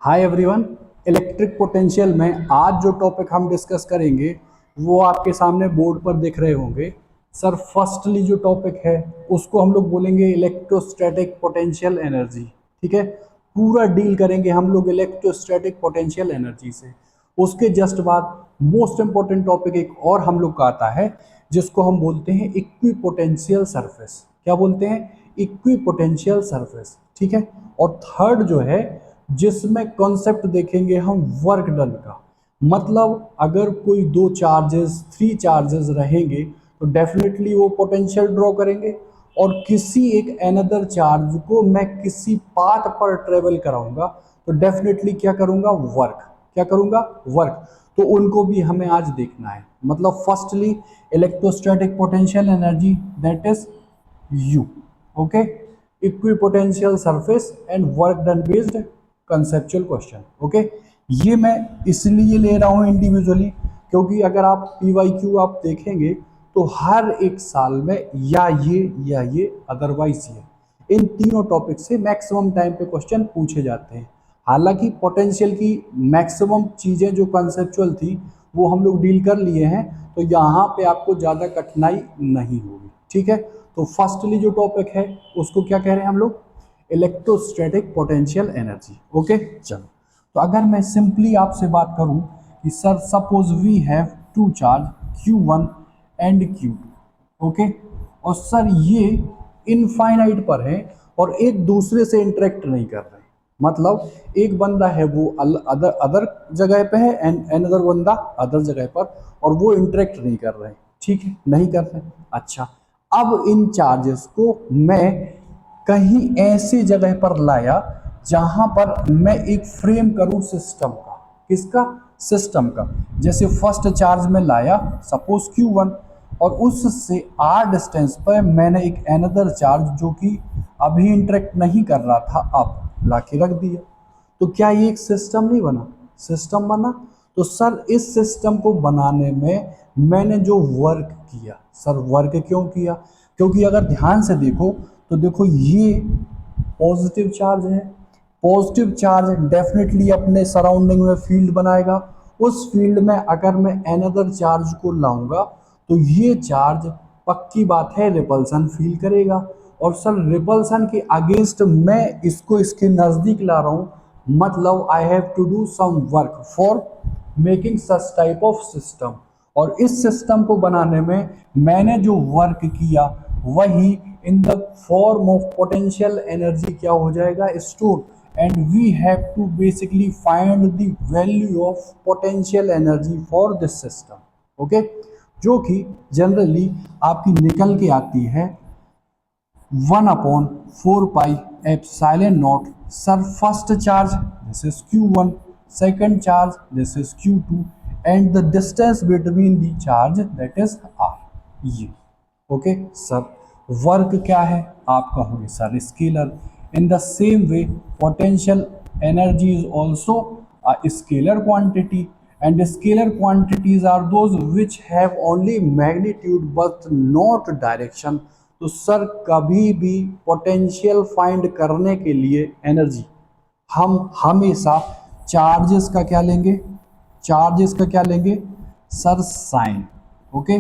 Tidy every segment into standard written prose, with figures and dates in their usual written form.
Hi everyone. Electric potential में आज जो टॉपिक हम डिस्कस करेंगे वो आपके सामने बोर्ड पर दिख रहे होंगे। सर फर्स्टली जो टॉपिक है उसको हम लोग बोलेंगे इलेक्ट्रोस्टैटिक पोटेंशियल एनर्जी। ठीक है, पूरा डील करेंगे हम लोग इलेक्ट्रोस्टैटिक पोटेंशियल एनर्जी से। उसके जस्ट बाद मोस्ट इंपॉर्टेंट टॉपिक एक और हम लोग का आता है जिसको हम बोलते हैं इक्विपोटेंशियल सरफेस। क्या बोलते हैं? Equipotential surface. ठीक है, और थर्ड जो है जिसमें कॉन्सेप्ट देखेंगे हम वर्क डन का। मतलब अगर कोई दो चार्जेस थ्री चार्जेस रहेंगे तो डेफिनेटली वो पोटेंशियल ड्रॉ करेंगे, और किसी एक एनदर चार्ज को मैं किसी पाथ पर ट्रेवल कराऊंगा तो डेफिनेटली क्या करूंगा? वर्क। क्या करूंगा? वर्क। तो उनको भी हमें आज देखना है। मतलब firstly electrostatic potential energy that is you. Okay, equipotential surface and work done based conceptual question. Okay, ये मैं इसलिए ले रहा हूं इंडिविजुअली क्योंकि अगर आप पीवाईक्यू आप देखेंगे तो हर एक साल में या ये अदरवाइज ये इन तीनों टॉपिक से मैक्सिमम टाइम पे क्वेश्चन पूछे जाते हैं। हालांकि पोटेंशियल की मैक्सिमम चीजें जो कंसेप्चुअल थी वो हम लोग डील कर लिए हैं, तो यहाँ पे आपको ज़्यादा कठिनाई नहीं होगी। ठीक है, तो फर्स्टली जो टॉपिक है उसको क्या कह रहे हैं हम लोग? Electrostatic potential energy. ओके, चलो तो अगर मैं सिंपली आपसे बात करूं कि sir suppose we have to charge Q1 and Q2। Okay, और सर ये इनफाइनाइट पर है और एक दूसरे से इंटरेक्ट नहीं कर रहे। मतलब एक बंदा है वो अदर अदर जगह पे है एंड अनदर बंदा अदर जगह पर, और वो इंटरेक्ट नहीं कर रहे। ठीक है, नहीं कर रहे। अच्छा, अब इन चार्जेस को मैं कहीं ऐसी जगह पर लाया जहां पर मैं एक फ्रेम करूं सिस्टम का। किसका? सिस्टम का। जैसे फर्स्ट चार्ज में लाया सपोज Q1, और उससे r डिस्टेंस पर मैंने एक अनदर चार्ज जो कि अभी इंटरेक्ट नहीं कर रहा था अब ला के रख दिया। तो क्या ये एक सिस्टम नहीं बना? सिस्टम बना। तो सर इस सिस्टम को बनाने में मैंने जो वर्क किया, सर वर्क क्यों किया? क्योंकि अगर ध्यान से देखो तो देखो ये पॉजिटिव चार्ज है। पॉजिटिव चार्ज डेफिनेटली अपने सराउंडिंग में फील्ड बनाएगा। उस फील्ड में अगर मैं अनदर चार्ज को लाऊंगा तो ये चार्ज पक्की बात है रिपल्सन फील करेगा। और सर रिपल्सन के अगेंस्ट मैं इसको इसके नज़दीक ला रहा हूँ, मतलब I have to do some work for making such type of system. और इस सिस्टम को बनाने में मैंने जो वर्क किया वही in the form of potential energy क्या हो जाएगा? Store. And we have to basically find the value of potential energy for this system. Okay, जो कि जनरली आपकी निकल के आती है 1/4πε0। Sir first charge this is Q1, second charge this is Q2 and the distance between the charge that is R। ये okay sir work क्या है? आप कहोगे sir scalar. In the same way potential energy is also a scalar quantity, and scalar quantities are those which have only magnitude but not direction। तो sir कभी भी potential find करने के लिए एनर्जी हम हमेशा चार्जेस का क्या लेंगे? चार्जेस का क्या लेंगे? Sir sign. ओके,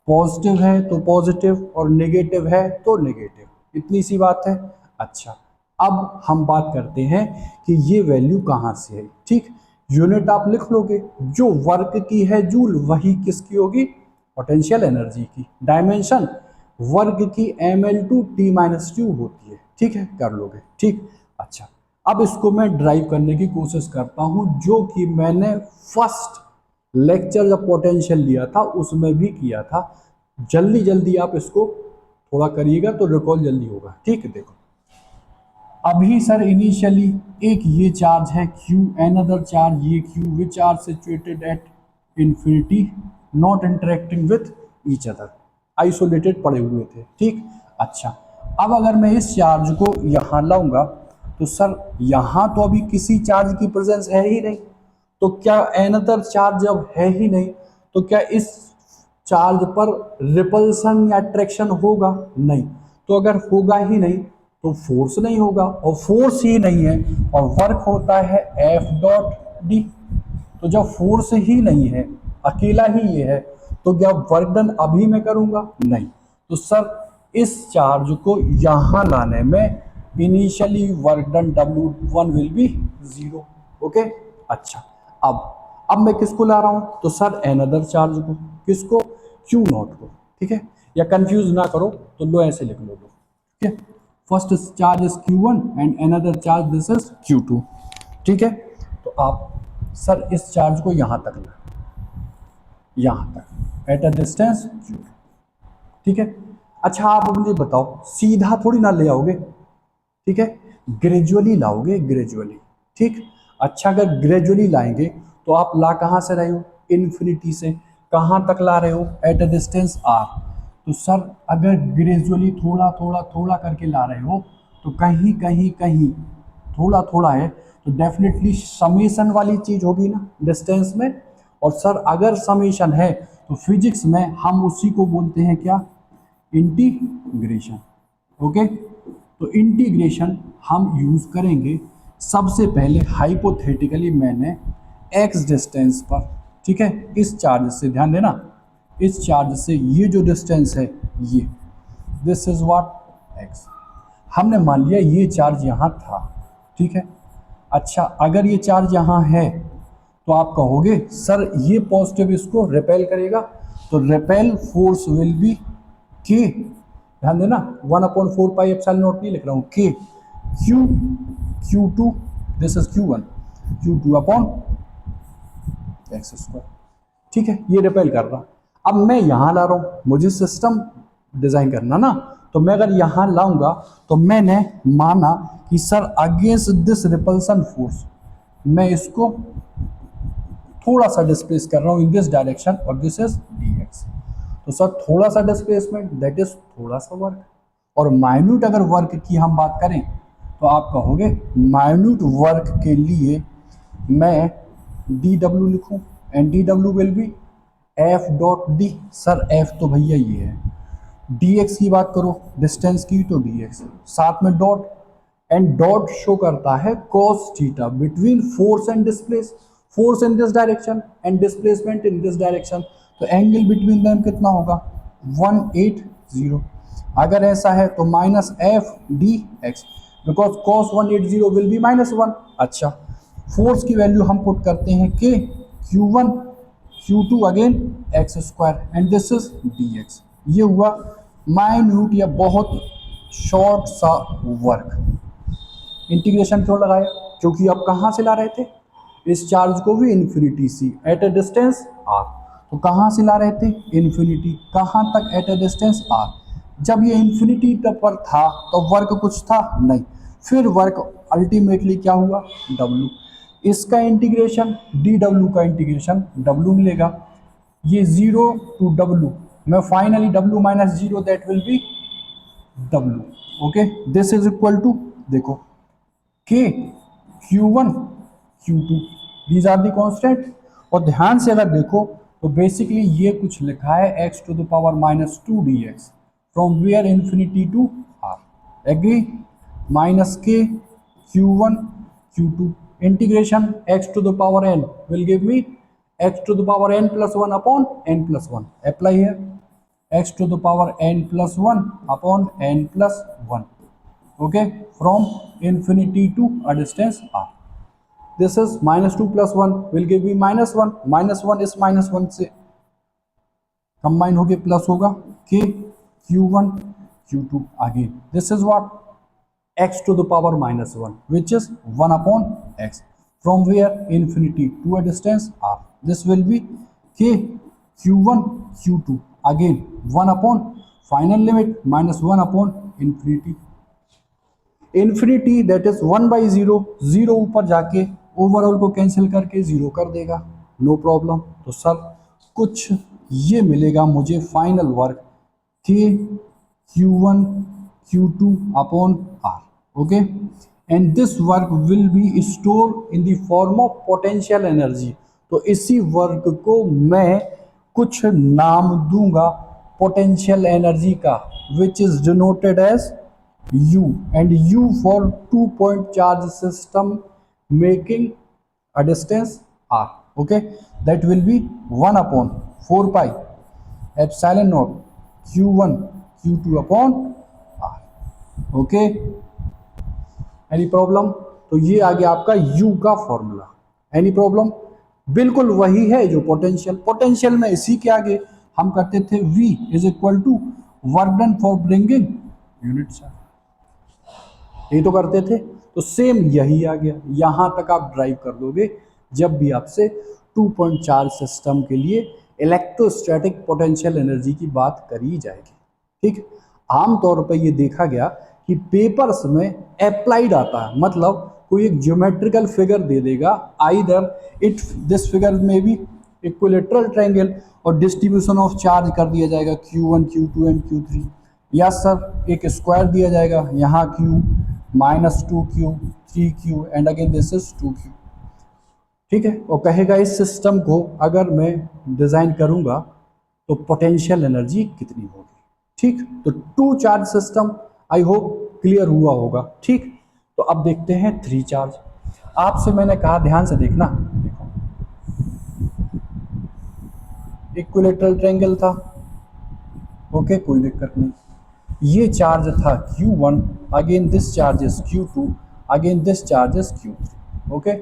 पॉजिटिव है तो पॉजिटिव और नेगेटिव है तो नेगेटिव, इतनी सी बात है। अच्छा, अब हम बात करते हैं कि ये वैल्यू कहाँ से है। ठीक, यूनिट आप लिख लोगे, जो वर्क की है जूल वही किसकी होगी? पोटेंशियल एनर्जी की। डायमेंशन वर्क की ml/t-2 होती है। ठीक है, कर लोगे। ठीक, अच्छा अब इसको मैं ड्राइव करने की कोशिश करता हूं जो कि मैंने फर्स्ट लेक्चर जब पोटेंशियल लिया था उसमें भी किया था। जल्दी जल्दी आप इसको थोड़ा करिएगा तो रिकॉल जल्दी होगा। ठीक है, देखो अभी सर इनिशियली एक ये चार्ज है Q, अनदर चार्ज ये Q, which are situated at infinity not interacting with each other, isolated पड़े हुए थे। ठीक, अच्छा अब अगर मैं इस चार्ज को यहाँ लाऊंगा तो सर यहाँ तो अभी किसी चार्ज की प्रेजेंस है ही नहीं, तो क्या अनदर चार्ज जब है ही नहीं तो क्या इस चार्ज पर रिपल्सन या अट्रैक्शन होगा? नहीं। तो अगर होगा ही नहीं तो फोर्स नहीं होगा, और फोर्स ही नहीं है और वर्क होता है एफ डॉट डी। तो जब फोर्स ही नहीं है, अकेला ही ये है, तो क्या वर्क डन अभी मैं करूंगा? नहीं। तो सर इस चार्ज को यहां लाने में initially work done W1 will be 0। Okay, अच्छा, अब मैं किसको ला रहा हूं? तो सर एनदर चार्ज को। किसको? क्यू नॉट को। ठीक है, या कंफ्यूज ना करो तो लो ऐसे लिख लो। ठीक है, first charge is Q1 and another charge this is Q2। ठीक है, तो आप सर इस चार्ज को यहां तक ला, यहां तक एट अ डिस्टेंस Q2। ठीक है, अच्छा आप मुझे बताओ, सीधा थोड़ी ना ले आओगे, ठीक है, ग्रेजुअली लाओगे, ग्रेजुअली। ठीक, अच्छा अगर ग्रेजुअली लाएंगे तो आप ला कहां से रहे हो? इन्फिनिटी से। कहां तक ला रहे हो? Eight a distance R। तो सर अगर ग्रेजुअली थोड़ा थोड़ा थोड़ा करके ला रहे हो तो कहीं कहीं कहीं थोड़ा थोड़ा है, तो डेफिनेटली समेशन वाली चीज होगी ना डिस्टेंस में। और सर अगर समेशन है तो फिजिक्स में हम उसी को बोलते हैं क्या? इंटीग्रेशन। ओके, तो इंटीग्रेशन हम यूज करेंगे सबसे पहले हाइपोथेटिकली, मैंने एक्स डिस्टेंस पर, ठीक है, इस चार्ज से, ध्यान देना, इस चार्ज से ये जो डिस्टेंस है ये, दिस इज व्हाट एक्स। हमने मान लिया ये चार्ज यहाँ था। ठीक है, अच्छा अगर ये चार्ज यहाँ है तो आप कहोगे सर ये पॉजिटिव इसको रिपेल करेगा, तो रिपेल फोर्स विल बी के, ध्यान देना 1/4πε0 नहीं लिख रहा हूँ, के Q Q2, this is Q1, Q2 upon x square. ठीक है, ये रिपेल कर रहा। अब मैं यहां ला रहा हूं, मुझे सिस्टम डिजाइन करना ना, तो मैं अगर यहां लाऊंगा तो मैंने माना कि sir against this repulsion force मैं इसको थोड़ा सा डिस्प्लेस कर रहा हूं इन दिस डायरेक्शन, और दिस इज dx। तो सर थोड़ा सा डिस्प्लेसमेंट दैट इज थोड़ा सा वर्क। और माइन्यूट अगर वर्क की हम बात करें तो आप कहोगे माइन्यूट वर्क के लिए मैं dw लिखूं, and dw will be f dot d। Sir f तो भैया ये है, dx की बात करो डिस्टेंस की तो dx, साथ में डॉट, एंड डॉट शो करता है cos theta between force and displace, force in this direction and displacement in this direction. तो एंगल बिटवीन देम कितना होगा? 180। अगर ऐसा है तो minus F D x, because cos 180 will be -1। अच्छा, फोर्स की वैल्यू हम पुट करते हैं के Q1 Q2 again x square and this is dx। ये हुआ माइन्यूट या बहुत शॉर्ट सा वर्क। इंटीग्रेशन क्यों लगाया? क्योंकि अब कहाँ से ला रहे थे इस चार्ज को भी? इन्फिनिटी सी एट अ डिस्टेंस r। तो कहाँ से ला रहे थे? इन्फिनिटी। कहाँ तक? Eight a distance r। जब ये इन्फिनिटी पर था तो वर्क कुछ था नहीं, फिर वर्क अल्टीमेटली क्या हुआ? w। इसका इंटीग्रेशन dw का इंटीग्रेशन w मिलेगा, ये 0 to w में finally w minus 0 that will be w। Okay, this is equal to, देखो, k Q1 Q2 these are the constant. और ध्यान से अगर देखो तो बेसिकली ये कुछ लिखा है x to the power -2 dx from where infinity to r। Agree? Minus के Q1 Q2 integration x to the power n will give me x to the power n plus 1 upon n plus 1। apply here, x to the power n plus 1 upon n plus 1, okay, from infinity to a distance r। this is -2 plus 1 will give me -1, -1 is -1 से combine होके plus होगा k Q1 Q2 again this is what x to the power -1 which is 1 upon x from where infinity to a distance r। this will be k Q1 Q2 again 1 upon final limit -1 upon infinity, infinity that is 1/0, 0 ऊपर जाके overall को cancel करके 0 कर देगा, no problem. तो sir कुछ ये मिलेगा मुझे फाइनल वर्क के Q1 Q2 upon R। Okay, and this work will be store in the form of potential energy. तो इसी वर्क को मैं कुछ नाम दूंगा पोटेंशियल एनर्जी का, which is denoted as U, and U for 2 point charge system making a distance r. Okay, that will be 1 upon 4 pi epsilon naught q1 q2 upon r. Okay, any problem? तो ये आ गया आपका U का formula. Any problem? बिल्कुल वही है जो potential. Potential में इसी के आगे हम करते थे V is equal to work done for bringing unit charge, यही तो करते थे। तो सेम यही आ गया, यहां तक आप ड्राइव कर दोगे जब भी आपसे 2 point चार्ज सिस्टम के लिए इलेक्ट्रोस्टैटिक पोटेंशियल एनर्जी की बात करी जाएगी। ठीक, आमतौर पर ये देखा गया कि पेपर्स में अप्लाइड आता है, मतलब कोई एक ज्योमेट्रिकल फिगर दे देगा, आइदर इट दिस फिगर में भी इक्विलेटरल ट्रायंगल और डिस्ट्रीब्यूशन ऑफ चार्ज कर दिया जाएगा Q1 Q2 एंड Q3, या सर एक स्क्वायर दिया जाएगा, यहाँ Q -2Q 3Q and again this is 2Q। ठीक है, और कहेगा इस सिस्टम को अगर मैं डिज़ाइन करूँगा तो पोटेंशियल एनर्जी कितनी होगी। ठीक, तो 2 charge system I hope clear हुआ होगा। ठीक, तो अब देखते हैं 3 चार्ज। आपसे मैंने कहा ध्यान से देखना, देखो इक्विलेटरल ट्रायंगल था, ओके कोई दिक्कत नहीं। ये चार्ज था Q1, again this charge is Q2, again this charge is Q3। Okay,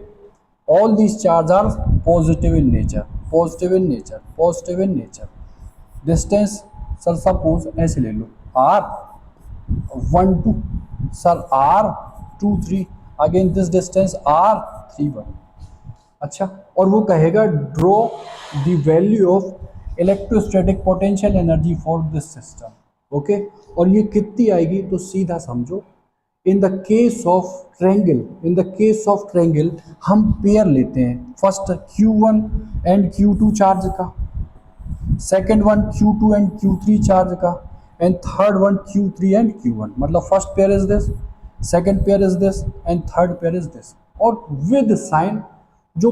all these charge are positive in nature, positive in nature, positive in nature. Distance sir suppose ऐसे ले लो R1 2, sir R2 3, again this distance R3 1। अच्छा, और वो कहेगा draw the value of electrostatic potential energy for this system. Okay, और ये कितनी आएगी तो सीधा समझो, in the case of triangle, in the case of triangle हम पेयर लेते हैं, first Q1 and Q2 charge का, second one Q2 and Q3 charge का, and third one Q3 and Q1। मतलब first pair is this, second pair is this and third pair is this, और with sign जो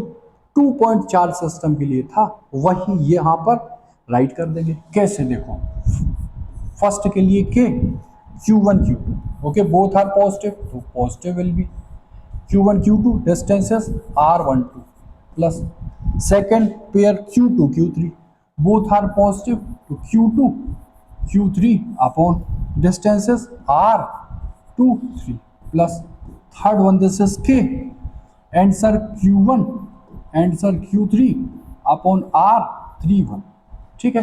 2 point charge system के लिए था वही यहाँ पर राइट कर देंगे। कैसे देखो, फर्स्ट के लिए के Q1 Q2, okay both are positive, तो positive will be Q1 Q2 distances R12 plus second pair Q2 Q3 both are positive, तो Q2 Q3 upon distances R23 plus third one this is K and sir Q1 and sir Q3 upon R31। ठीक है,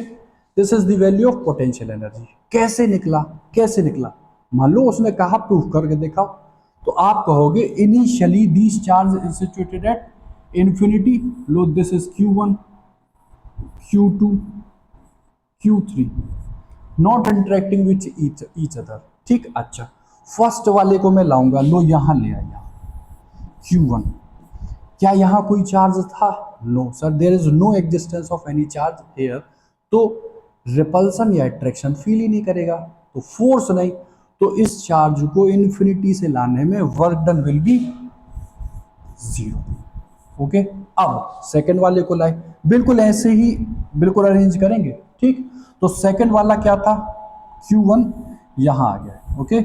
this is the value of potential energy. कैसे निकला, कैसे निकला? मान लो उसने कहा प्रूफ करके दिखाओ, तो आप कहोगे initially these charge is situated at infinity, low this is Q1 Q2 Q3 not interacting with each other. ठीक, अच्छा फर्स्ट वाले को मैं लाऊंगा, लो यहां ले आया Q1, क्या यहाँ कोई चार्ज था? No sir, there is no existence of any charge here, तो रिपल्सन या अट्रैक्शन फील ही नहीं करेगा, तो फोर्स नहीं, तो इस चार्ज को इन्फिनिटी से लाने में work done will be 0। Okay, अब सेकंड वाले को लाए, बिल्कुल ऐसे ही बिल्कुल अरेंज करेंगे। ठीक, तो सेकंड वाला क्या था? Q1 यहां आ गया। ओके,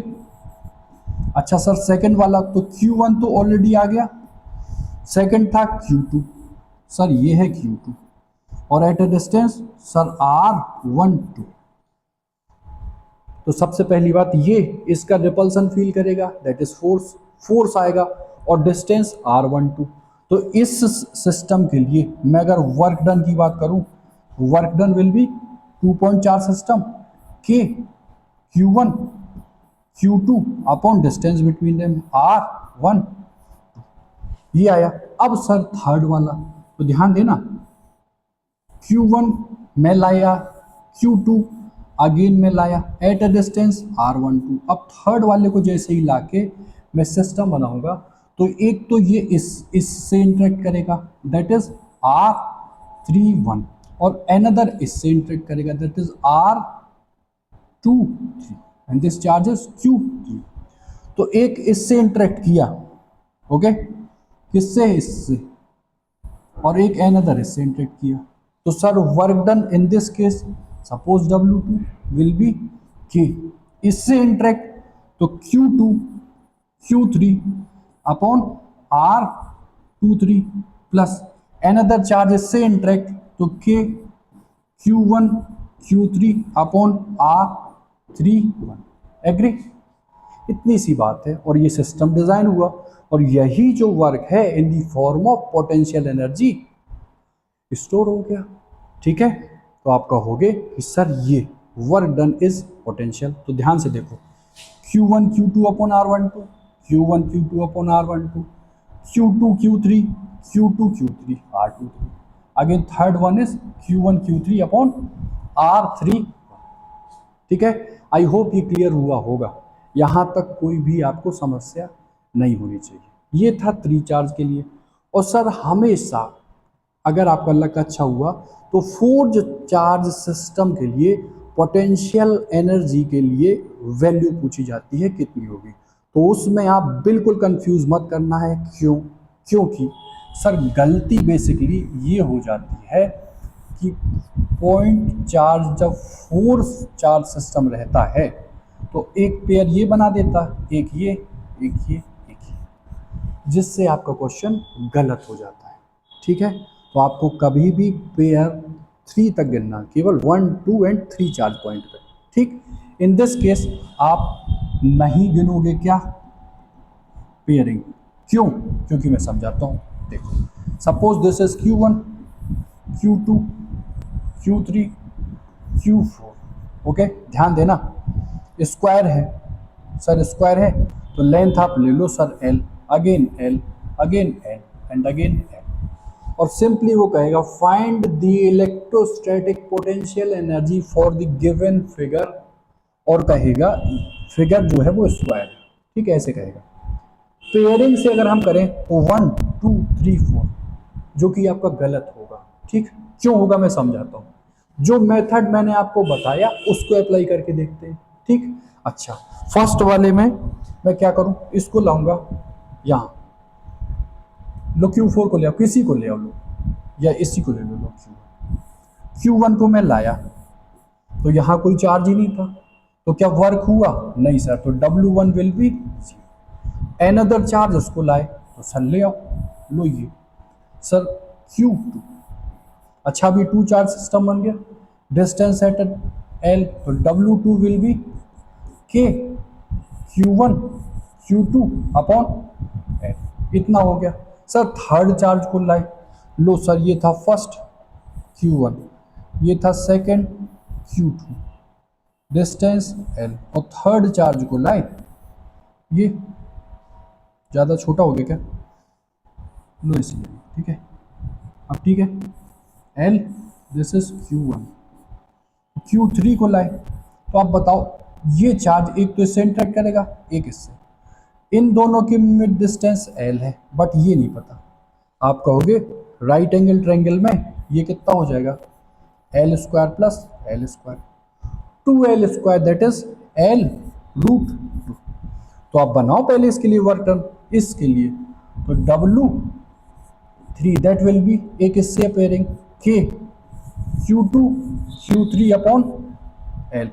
अच्छा सर सेकंड वाला, तो Q1 तो ऑलरेडी आ गया, सेकंड था Q2, सर ये है Q2, और एट ए डिस्टेंस सर R12। तो सबसे पहली बात ये, इसका रिपल्सन फील करेगा, दैट इज फोर्स, फोर्स आएगा, और डिस्टेंस R12। तो इस सिस्टम के लिए मैं अगर वर्क डन की बात करूं, work done will be 2 point charge system के Q1 Q2 upon distance between them R1। ये आया। अब सर थर्ड वाला, तो ध्यान देना, Q1 में लाया, Q2 अगेन में लाया, एट अ डिस्टेंस R12। अब थर्ड वाले को जैसे ही लाके मैं सिस्टम बनाऊंगा, तो एक तो ये इससे इंटरेक्ट करेगा, दैट इज R31, और अनदर इससे इंटरेक्ट करेगा, that is R23, and this charge is Q3। तो एक इससे इंटरेक्ट किया, ओके, किससे? इससे, और एक अनदर इससे इंटरेक्ट किया, तो sir work done in this case suppose W2 will be K, इससे इंटरेक्ट तो Q2 Q3 upon R23 plus another charge इससे इंटरेक्ट तो K Q1 Q3 upon R31। Agree? इतनी सी बात है और ये सिस्टम डिजाइन हुआ और यही जो वर्क है in the form of potential energy store हो गया। ठीक है, तो आप कहोगे कि सर ये वर्क डन इज पोटेंशियल। तो ध्यान से देखो, Q1 Q2 upon R12, Q1 Q2 upon R12, Q2 Q3, Q2 Q3 R23। Again third one is Q1 Q3 upon R3। ठीक है, आई होप ये क्लियर हुआ होगा। यहाँ तक कोई भी आपको समस्या नहीं होनी चाहिए। ये था 3 चार्ज के लिए। और सर हमेशा अगर आपका लक अच्छा हुआ तो 4 चार्ज सिस्टम के लिए पोटेंशियल एनर्जी के लिए वैल्यू पूछी जाती है कितनी होगी। तो उसमें आप बिल्कुल कंफ्यूज मत करना है। क्यों? क्योंकि सर गलती बेसिकली ये हो जाती है कि पॉइंट चार्ज जब 4 चार्ज सिस्टम रहता है तो एक पेयर ये बना देता, एक ये, एक ये, एक ये, जिससे आपका क्वेश्चन गलत हो जाता है। ठीक है, तो आपको कभी भी पेयर 3 तक गिनना, केवल 1, 2 एंड 3 चार्ज पॉइंट पे। ठीक, इन दिस केस आप नहीं गिनोगे क्या पेयरिंग। क्यों? क्योंकि मैं समझाता हूँ। देखो, suppose this is Q1 Q2 Q3 Q4। Okay, ध्यान देना, स्क्वायर है सर, स्क्वायर है तो लेंथ आप ले लो sir L, again L, again L and again L। और सिंपली वो कहेगा find the electrostatic potential energy for the given figure, और कहेगा फिगर जो है वो स्क्वायर है। ठीक है, ऐसे कहेगा। पेयरिंग से अगर हम करें तो 1 2 3 4, जो कि आपका गलत होगा। ठीक, क्यों होगा मैं समझाता हूँ। जो मेथड मैंने आपको बताया उसको अप्लाई करके देखते हैं। ठीक, अच्छा, फर्स्ट वाले में मैं क्या करूं, इसको लाऊंगा यहाँ, लो Q4 को ले आओ, किसी को ले आओ लो, या इसी को ले लो Q1 को मैं लाया तो यहाँ कोई चार्ज ही नहीं था, तो क्या वर्क हुआ? नहीं सर, तो W1 will be 0। Another charge उसको लाए तो सर ले आओ, लो ये सर Q2। अच्छा, अभी 2 चार्ज सिस्टम बन गया, डिस्टेंस एट L, तो W2 will be K Q1 Q2 upon L। इतना हो गया। सर थर्ड चार्ज को लाए, लो सर ये था फर्स्ट Q1, ये था सेकंड Q2, डिस्टेंस L, और थर्ड चार्ज को लाए, ये ज़्यादा छोटा हो गया क्या, लो इसलिए। ठीक है, अब ठीक है, L this is Q1, Q3 को लाए तो आप बताओ ये चार्ज एक तो इससे इंटरेक्ट करेगा, एक इससे, इन दोनों की मिड डिस्टेंस L है, बट ये नहीं पता। आप कहोगे राइट एंगल ट्रायंगल में ये कितना हो जाएगा, L square plus L square, 2L square that is L root 2। तो आप बनाओ पहले इसके लिए वर्क डन, इसके लिए तो W3 दैट विल बी, एक इससे pairing K Q2 Q3 upon L,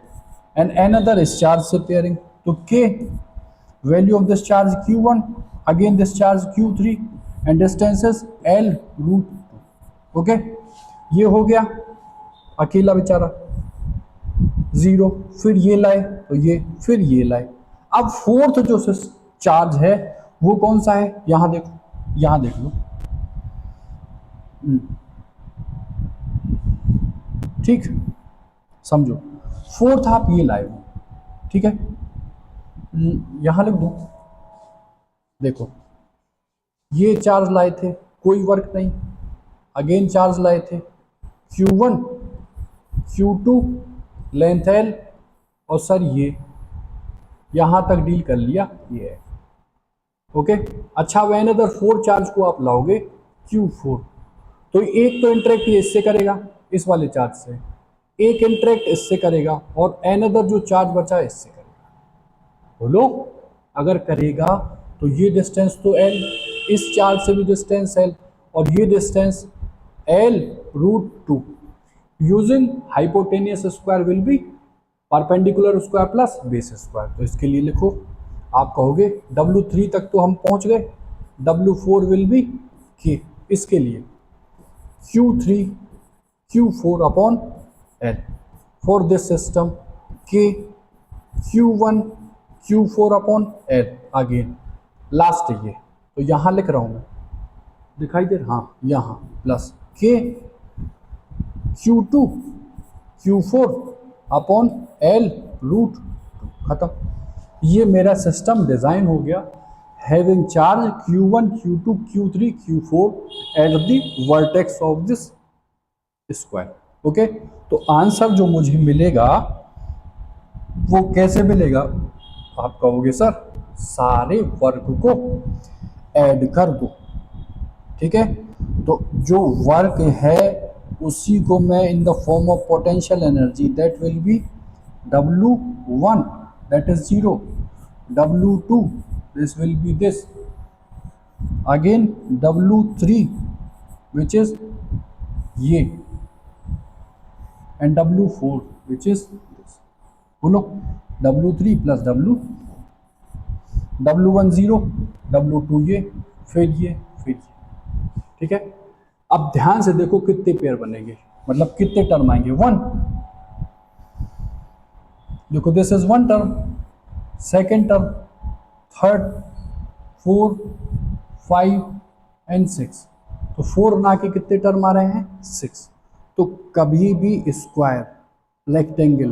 and another इस चार्ज से पेयरिंग, तो K value of this charge Q1, again this charge Q3 and distance is L root 2। Okay, ये हो गया, अकेला बेचारा 0, फिर ये लाए तो ये, फिर ये लाए। अब फोर्थ जो चार्ज है वो कौन सा है, यहां देखो, यहां देख लो। ठीक, समझो, फोर्थ आप ये लाए हो। ठीक है, यहां लिख दो, देखो ये चार्ज लाए थे, कोई वर्क नहीं, अगेन चार्ज लाए थे Q1 Q2 लेंथ L, और सर ये यहां तक डील कर लिया, ये है। ओके, अच्छा, वैन अदर 4 चार्ज को आप लाओगे Q4, तो एक तो इंटरेक्ट ये इससे करेगा इस वाले चार्ज से, एक इंटरेक्ट इससे करेगा, और अनदर जो चार्ज बचा है इससे करेगा। बोलो, अगर करेगा तो ये डिस्टेंस तो L, इस चार्ज से भी डिस्टेंस L, और ये distance L root 2, using hypotenuse square will be perpendicular square plus base square. तो इसके लिए लिखो आप कहोगे W3 तक तो हम पहुंच गए, W4 विल बी K। इसके लिए Q3 Q4 upon L for this system, K Q1 Q4 upon L again last ये, तो यहाँ लिख रहा हूँ मैं, दिखाई दे रहा, हाँ यहाँ plus K Q2 Q4 upon L root, खत्म। ये मेरा सिस्टम डिज़ाइन हो गया having charge Q1 Q2 Q3 Q4 at the vertex of this square. Okay, तो आंसर जो मुझे मिलेगा वो कैसे मिलेगा, आप कहोगे सर सारे वर्क को ऐड कर दो, ठीक है। तो जो वर्क है उसी को मैं इन the form of potential energy that will B W1 that is 0, W2 this will be this, again W3 which is ये, and W4 which is this। बोलो W3 plus W1 0, W2 ये, फिर ये, फिर ये, ठीक है। अब ध्यान से देखो कितने पेयर बनेंगे, मतलब कितने टर्म आएंगे, 1। देखो this is 1 term, second term, third, 4, 5 and 6, तो 4 ना के कितने टर्म आ रहे हैं, 6। तो कभी भी स्क्वायर रेक्टेंगल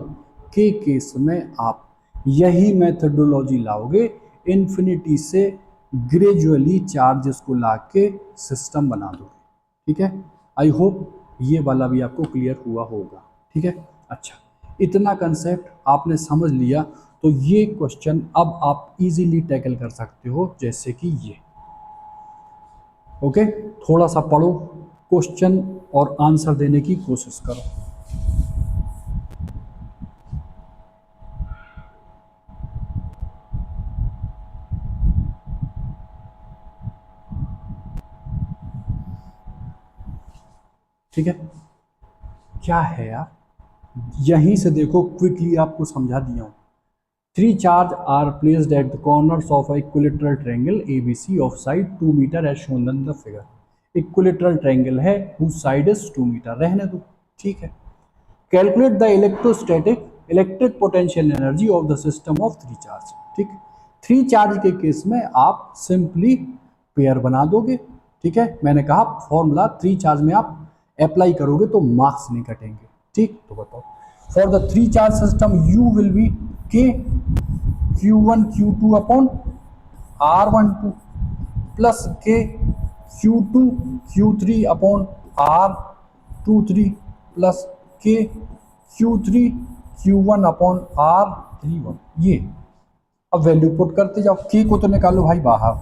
के केस में आप यही मेथडोलॉजी लाओगे, इन्फिनिटी से ग्रेजुअली चार्जेस को ला के सिस्टम बना दोगे, ठीक है। आई होप ये वाला भी आपको क्लियर हुआ होगा, ठीक है। अच्छा, इतना कंसेप्ट आपने समझ लिया तो ये क्वेश्चन अब आप इजीली टैकल कर सकते हो, जैसे कि ये। ओके, थोड़ा सा पढ़ो क्वेश्चन और आंसर देने की कोशिश करो। ठीक है, क्या है यार, यहीं से देखो क्विकली आपको समझा दिया हूँ। 3 charge are placed at the corners of equilateral triangle ABC of side 2 metre as shown in the figure. Equilateral triangle है हुज साइड इज 2 मीटर, रहने दो, ठीक है। Calculate the electric potential energy of the system of 3 charge, ठीक। 3 charge के case में आप simply pair बना दोगे, ठीक है। मैंने कहा फॉर्मूला 3 चार्ज में आप अप्लाई करोगे तो मार्क्स नहीं कटेंगे, ठीक। तो बताओ, for the 3 charge system U will be K Q1 Q2 upon R12 plus K Q2 Q3 upon R23 plus K Q3 Q1 upon R31। ये अब वैल्यू पुट करते जाओ, K को तो निकालो भाई बाहर,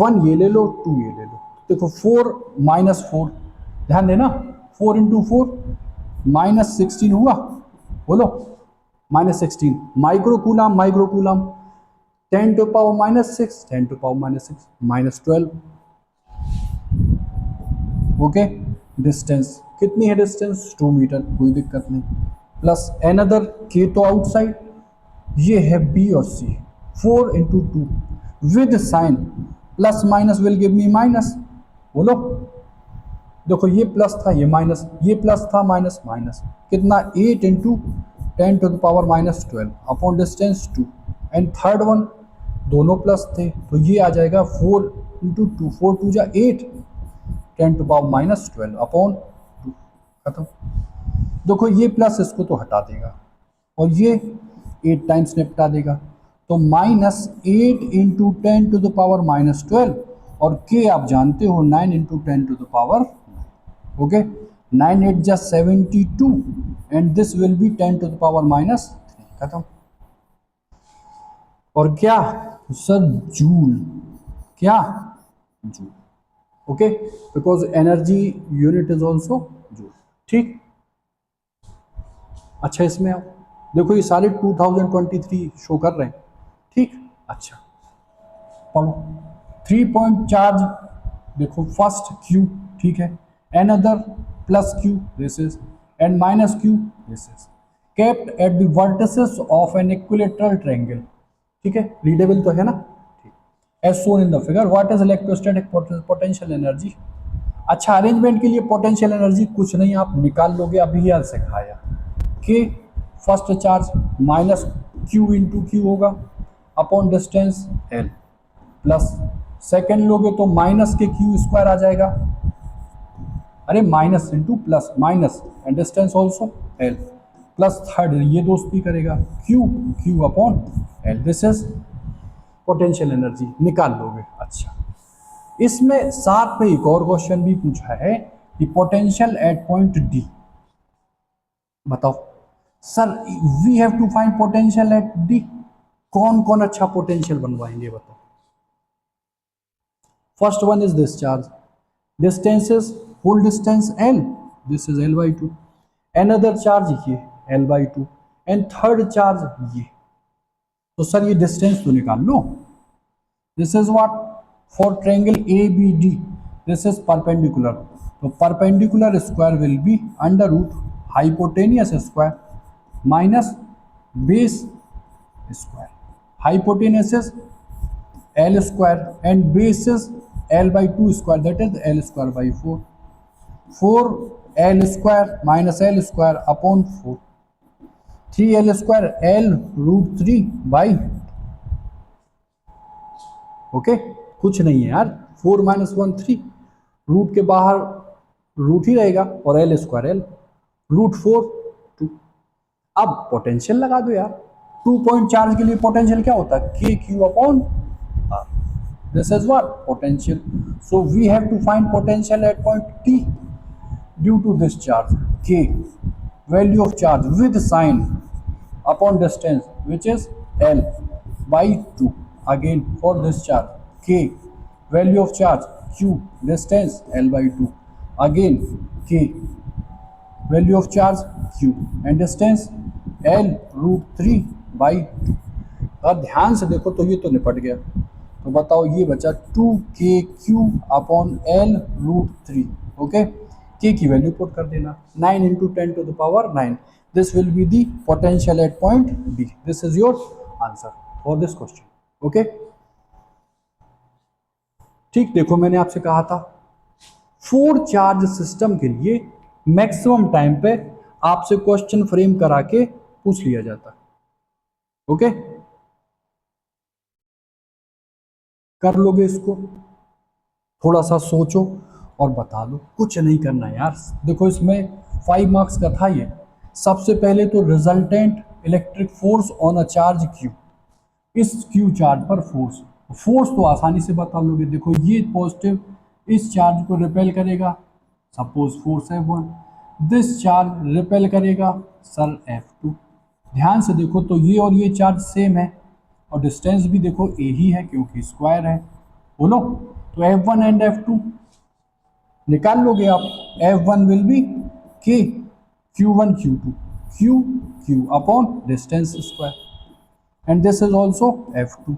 1 ये ले लो, 2 ये ले लो। देखो 4 माइनस 4, ध्यान देना, 4 इंटू 4 माइनस 16 हुआ, बोलो minus 16 microcoulomb, 10 to power minus 6, 10 to power minus 6 minus 12। Okay, distance कितनी है, डिस्टेंस 2 मीटर, कोई दिक्कत नहीं, प्लस एनदर के तो आउटसाइड, ये है B और C, 4 into 2 with sign, plus minus will give me minus, बोलो। देखो ये प्लस था, ये माइनस, ये प्लस था, माइनस माइनस, कितना 8 into 10 to the power minus 12 upon distance 2, and third one दोनों प्लस थे तो ये आ जाएगा 4 इंटू 2, 4 2 जा 8, 10 टू पावर माइनस 12 अपॉन 2, खत्म। देखो ये प्लस इसको तो हटा देगा और ये 8 टाइम्स निपटा देगा, तो minus 8 into 10 to the power minus 12, और के आप जानते हो 9 into 10 to the power, okay, 9 8 जा 72 and this will be 10 to the power minus 3, खत्म। और क्या सर, जूल, क्या joule, okay, because energy unit is also joule, ठीक। अच्छा, इसमें आओ, देखो ये सारे 2023 शो कर रहे हैं, ठीक। अच्छा पढ़ो, 3 पॉइंट चार्ज, देखो फर्स्ट Q, ठीक है, another plus Q, this is, and minus Q, this is, kept at the vertices of an equilateral triangle, ठीक है, रीडेबल तो है ना। As shown in the figure, what is electrostatic potential energy. अच्छा, arrangement के लिए पोटेंशियल एनर्जी कुछ नहीं, आप निकाल लोगे, अभी याद सिखाया कि first charge minus Q into Q होगा upon distance L, plus second लोगे तो माइनस के क्यू स्क्वायर आ जाएगा, अरे minus into plus minus and distance also L, plus third ये दोस्ती करेगा Q Q upon L, this is potential energy, निकाल लोगे। अच्छा, इसमें साथ में एक और क्वेश्चन भी पूछा है कि पोटेंशियल एट पॉइंट डी, बताओ sir we have to find potential at D, कौन कौन अच्छा पोटेंशियल बनवाएंगे बताओ। First one is this charge, distance is full distance L, this is L by two, another charge ये L by two, and third charge ये, तो sir ये distance तो निकाल लो। This is what, for triangle A B D this is perpendicular, तो perpendicular square will B under root hypotenuse square minus base square, hypotenuse is L square and base is L by two square, that is L square by four, four L square minus L square upon four, three L square L root three by, okay कुछ नहीं है यार, four minus one three, root के बाहर root ही रहेगा और L square L, root four two. अब पोटेंशियल लगा दो यार, 2 पॉइंट चार्ज के लिए पोटेंशियल क्या होता है, K Q upon R, this is what potential, so we have to find potential at point T due to this charge के, value of charge with sign upon distance which is L by two, again for this charge k, value of charge q, distance l by 2, again k, value of charge q and distance l root 3 by 2। अब ध्यान से देखो तो ये तो निपट गया, तो बताओ ये बचा 2kq upon l root 3, okay, k की वैल्यू पुट कर देना, 9 into 10 to the power 9, this will be the potential at point B, this is your answer for this question, okay ठीक। देखो मैंने आपसे कहा था 4 चार्ज सिस्टम के लिए मैक्सिमम टाइम पे आपसे क्वेश्चन फ्रेम करा के पूछ लिया जाता है, ओके कर लोगे इसको, थोड़ा सा सोचो और बता दो, कुछ नहीं करना यार। देखो इसमें 5 मार्क्स का था ये, सबसे पहले तो resultant electric force on a charge Q, इस क्यू चार्ज पर फोर्स, फोर्स तो आसानी से बता लोगे, देखो ये पॉजिटिव इस चार्ज को रिपेल करेगा, suppose force F1, this charge repel करेगा सर F2, ध्यान से देखो तो ये और ये चार्ज सेम है और डिस्टेंस भी देखो ए ही है क्योंकि स्क्वायर है, बोलो तो F1 एंड F2 निकाल लोगे आप, F1 will be K Q1 Q2 Q Q upon distance square and this is also F2।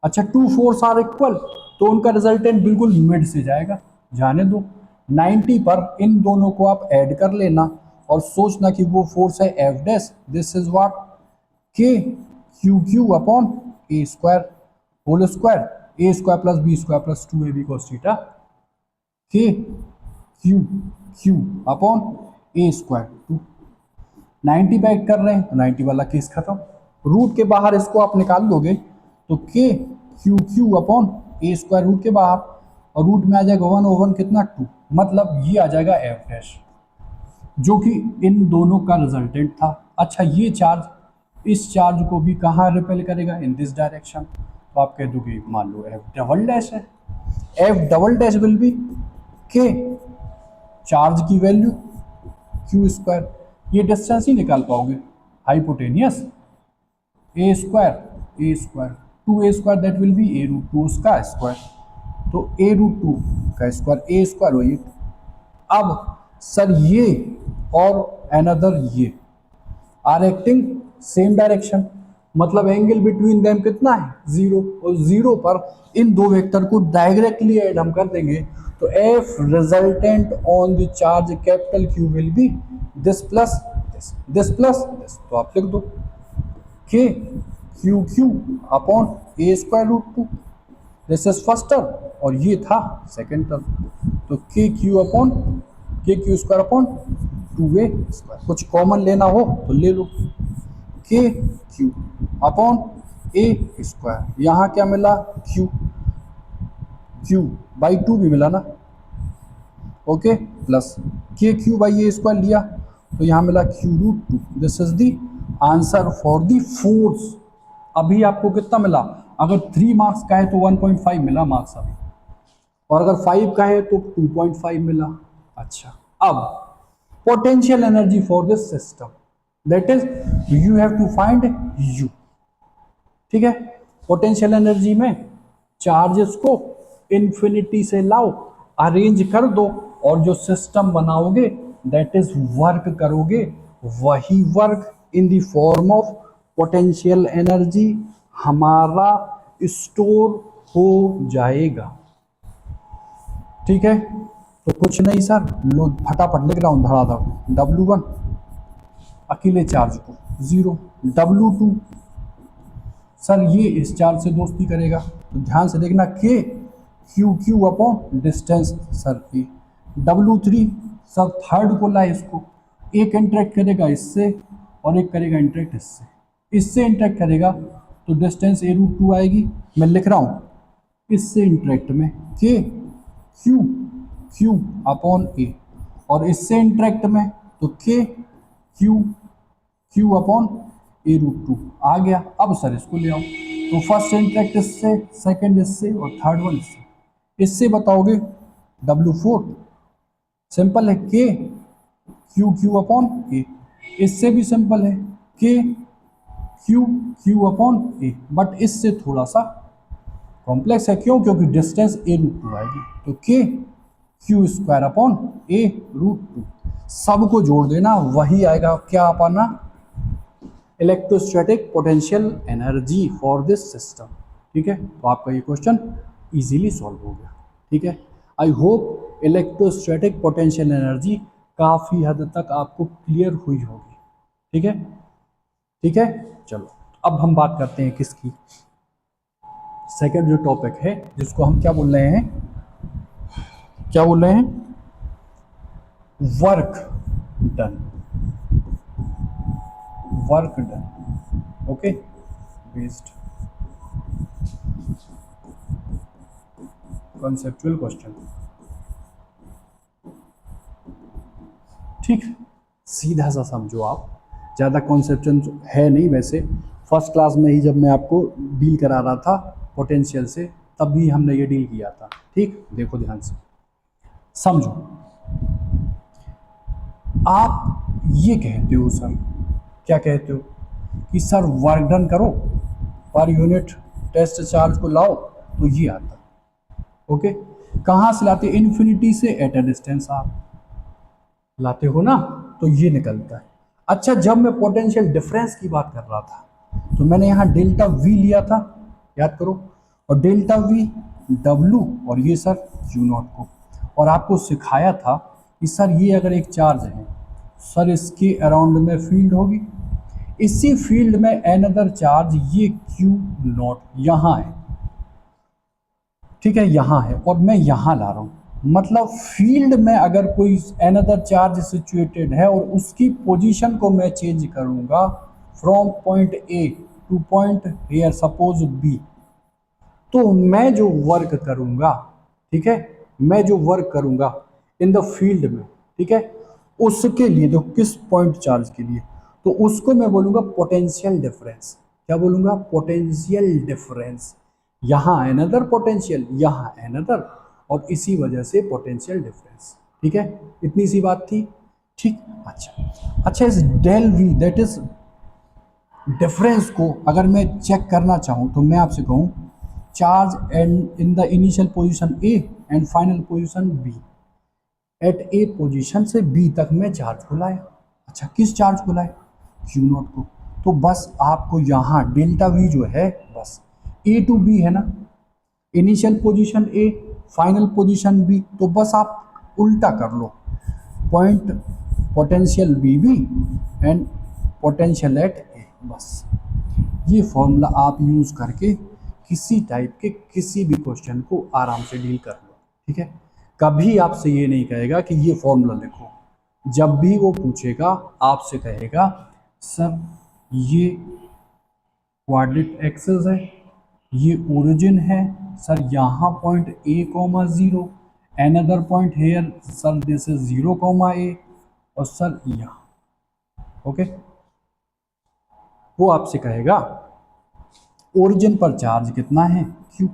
अच्छा 2 फोर्स आर इक्वल, तो उनका रिजल्टेंट बिल्कुल मिड से जाएगा, जाने दो 90 पर इन दोनों को आप ऐड कर लेना और सोचना कि वो फोर्स है F dash, this is what K Q Q upon A square whole square, A square plus B square plus 2AB cos theta, K Q Q upon A square 2, 90 back कर रहे हैं तो 90 वाला केस खत्म, root के बाहर इसको आप निकाल दोगे तो K Q Q upon A square root के बाहर और रूट में आ जाएगा 1 over 1 कितना 2, मतलब ये आ जाएगा F डैश जो कि इन दोनों का रिजल्टेंट था। अच्छा ये चार्ज इस चार्ज को भी कहाँ रिपेल करेगा, इन दिस डायरेक्शन, तो आप कह दोगे मान लो F डबल डैश है, F double dash will be K charge की वैल्यू Q स्क्वायर, ये डिस्टेंस ही निकाल पाओगे, hypotenuse A square 2A square that will be A root 2 उसका स्क्वायर, तो A रूट 2 का स्क्वायर A स्क्वायर वही। अब सर ये और अनदर ये आर एक्टिंग सेम डायरेक्शन, मतलब एंगल बिटवीन देम कितना है 0, और 0 पर इन दो वेक्टर को डायरेक्टली ऐड हम कर देंगे तो F resultant on the charge capital Q will be this plus this, this plus this, तो आप लिख दो K Q Q upon A square root two, this is first term और ये था सेकेंड टर्म। तो K Q square upon 2a square, कुछ common लेना हो तो ले लो, के क्यू अपॉन ए स्क्वायर, यहाँ क्या मिला क्यू, क्यू बाई 2 भी मिला ना, okay, plus K Q by A square लिया तो यहाँ मिला Q root two, this is the answer for the force. अभी आपको कितना मिला, अगर 3 मार्क्स का है तो 1.5 मिला मार्क्स अभी, और अगर 5 का है तो 2.5 मिला। अच्छा, अब potential energy for this system, that is you have to find U, ठीक है। पोटेंशियल एनर्जी में चार्जेस को इन्फिनिटी से लाओ, अरेंज कर दो, और जो सिस्टम बनाओगे दैट इज वर्क करोगे, वही work in the form of potential energy हमारा स्टोर हो जाएगा, ठीक है। तो कुछ नहीं सर, लो फटाफट लिख रहा हूं धड़ाधड़, W1 अकेले चार्ज को 0, W2 सर ये इस चार्ज से दोस्ती करेगा, तो ध्यान से देखना, K Q Q upon distance sir A, W3 sir third को लाए इसको, एक इंटरेक्ट करेगा इससे और एक करेगा इंटरेक्ट इससे, इससे इंटरेक्ट करेगा तो डिस्टेंस ए रूट 2 आएगी, मैं लिख रहा हूँ इससे इंटरेक्ट में के क्यू क्यू अपॉन ए, और इससे इंटरेक्ट में तो के क्यू क्यू अपॉन ए रूट 2 आ गया। अब सर इसको ले आओ, तो फर्स्ट इंटरेक्ट इससे, सेकंड इससे और थर्ड वन इससे, इससे बताओगे W4 सिंपल है के क्यू क्यू अपॉन ए, इससे भी सिंपल है K Q Q upon A, but इससे थोड़ा सा कॉम्प्लेक्स है, क्यों, क्योंकि डिस्टेंस ए रूट 2 आएगी, तो के क्यू स्क्वायर अपॉन ए रूट 2, सबको जोड़ देना वही आएगा, क्या अपना electrostatic potential energy for this system, ठीक है। तो आपका ये क्वेश्चन इजीली सॉल्व हो गया, ठीक है। I hope electrostatic potential energy काफ़ी हद तक आपको क्लियर हुई होगी, ठीक है, ठीक है। चलो अब हम बात करते हैं किसकी, सेकंड जो टॉपिक है जिसको हम क्या बोल रहे हैं, क्या बोल रहे हैं, work done, work done, okay, based conceptual question, ठीक, सीधा सा समझो आप, ज़्यादा कॉन्सेप्शन है नहीं, वैसे फर्स्ट क्लास में ही जब मैं आपको डील करा रहा था पोटेंशियल से, तब भी हमने ये डील किया था, ठीक, देखो ध्यान से समझो। आप ये कहते हो सर, क्या कहते हो कि सर वर्क डन करो, पर यूनिट टेस्ट चार्ज को लाओ, तो ये आता, ओके, कहाँ से लाते, इन्फिनिटी से एट ए डिस्टेंस आप लाते हो ना, तो ये निकलता है। अच्छा, जब मैं पोटेंशियल डिफरेंस की बात कर रहा था तो मैंने यहाँ डेल्टा वी लिया था, याद करो, और डेल्टा वी डब्लू और ये सर यू नॉट को, और आपको सिखाया था कि सर ये अगर एक चार्ज है सर, इसके अराउंड में फील्ड होगी, इसी फील्ड में अनदर चार्ज ये क्यू नॉट यहाँ है, ठीक है, यहाँ है, और मैं यहाँ ला रहा हूँ, मतलब फील्ड में अगर कोई अनदर चार्ज सिचुएटेड है और उसकी पोजीशन को मैं चेंज करूँगा from point A to point here suppose B, तो मैं जो वर्क करूँगा, ठीक है, मैं जो वर्क करूँगा इन द फील्ड में, ठीक है, उसके लिए तो किस पॉइंट चार्ज के लिए, तो उसको मैं बोलूँगा पोटेंशियल डिफरेंस, क्या बोलूँगा, पोटेंशियल डिफरेंस, यहाँ अनदर पोटेंशियल, यहाँ अनदर, और इसी वजह से पोटेंशियल डिफरेंस, ठीक है, इतनी सी बात थी, ठीक। अच्छा, इस del V that is difference को अगर मैं चेक करना चाहूँ तो मैं आपसे कहूँ charge and in the initial position A and final position B, at A position से बी तक मैं चार्ज को लाया, अच्छा किस चार्ज को लाए, क्यू नॉट को, तो बस आपको यहाँ डेल्टा वी जो है बस ए टू बी है ना, initial position A final position B, तो बस आप उल्टा कर लो, point potential B B and potential at A, बस ये फॉर्मूला आप यूज़ करके किसी टाइप के किसी भी क्वेश्चन को आराम से डील कर लो, ठीक है। कभी आपसे ये नहीं कहेगा कि ये फॉर्मूला लिखो। जब भी वो पूछेगा आपसे कहेगा सर ये क्वाड्रेटिक एक्सिस है, ये ओरिजिन है सर, यहाँ point A comma 0, another point here sir this is 0 comma A, और सर यहाँ, ओके। वो आपसे कहेगा ओरिजिन पर चार्ज कितना है Q,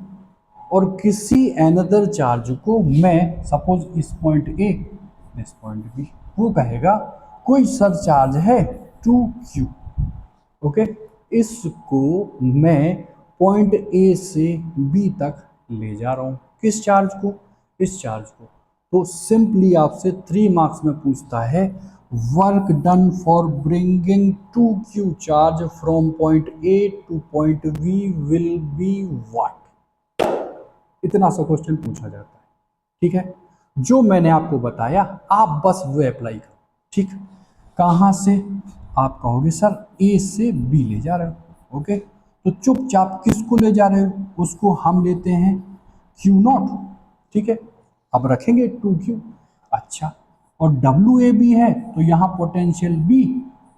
और किसी अनदर चार्ज को मैं सपोज इस पॉइंट A इस पॉइंट B, वो कहेगा कोई सर चार्ज है 2Q, ओके। इसको मैं पॉइंट A से B तक ले जा रहा हूँ, किस चार्ज को, इस चार्ज को। तो सिंपली आपसे 3 मार्क्स में पूछता है work done for bringing 2Q charge from point A two point B will be what. इतना सा क्वेश्चन पूछा जाता है, ठीक है। जो मैंने आपको बताया आप बस वो अप्लाई करो, ठीक। कहाँ से, आप कहोगे सर A से B ले जा रहे हो, ओके। तो चुपचाप किसको ले जा रहे हो, उसको हम लेते हैं Q0, ठीक है। अब रखेंगे 2Q, अच्छा, और WAB है तो यहाँ पोटेंशियल B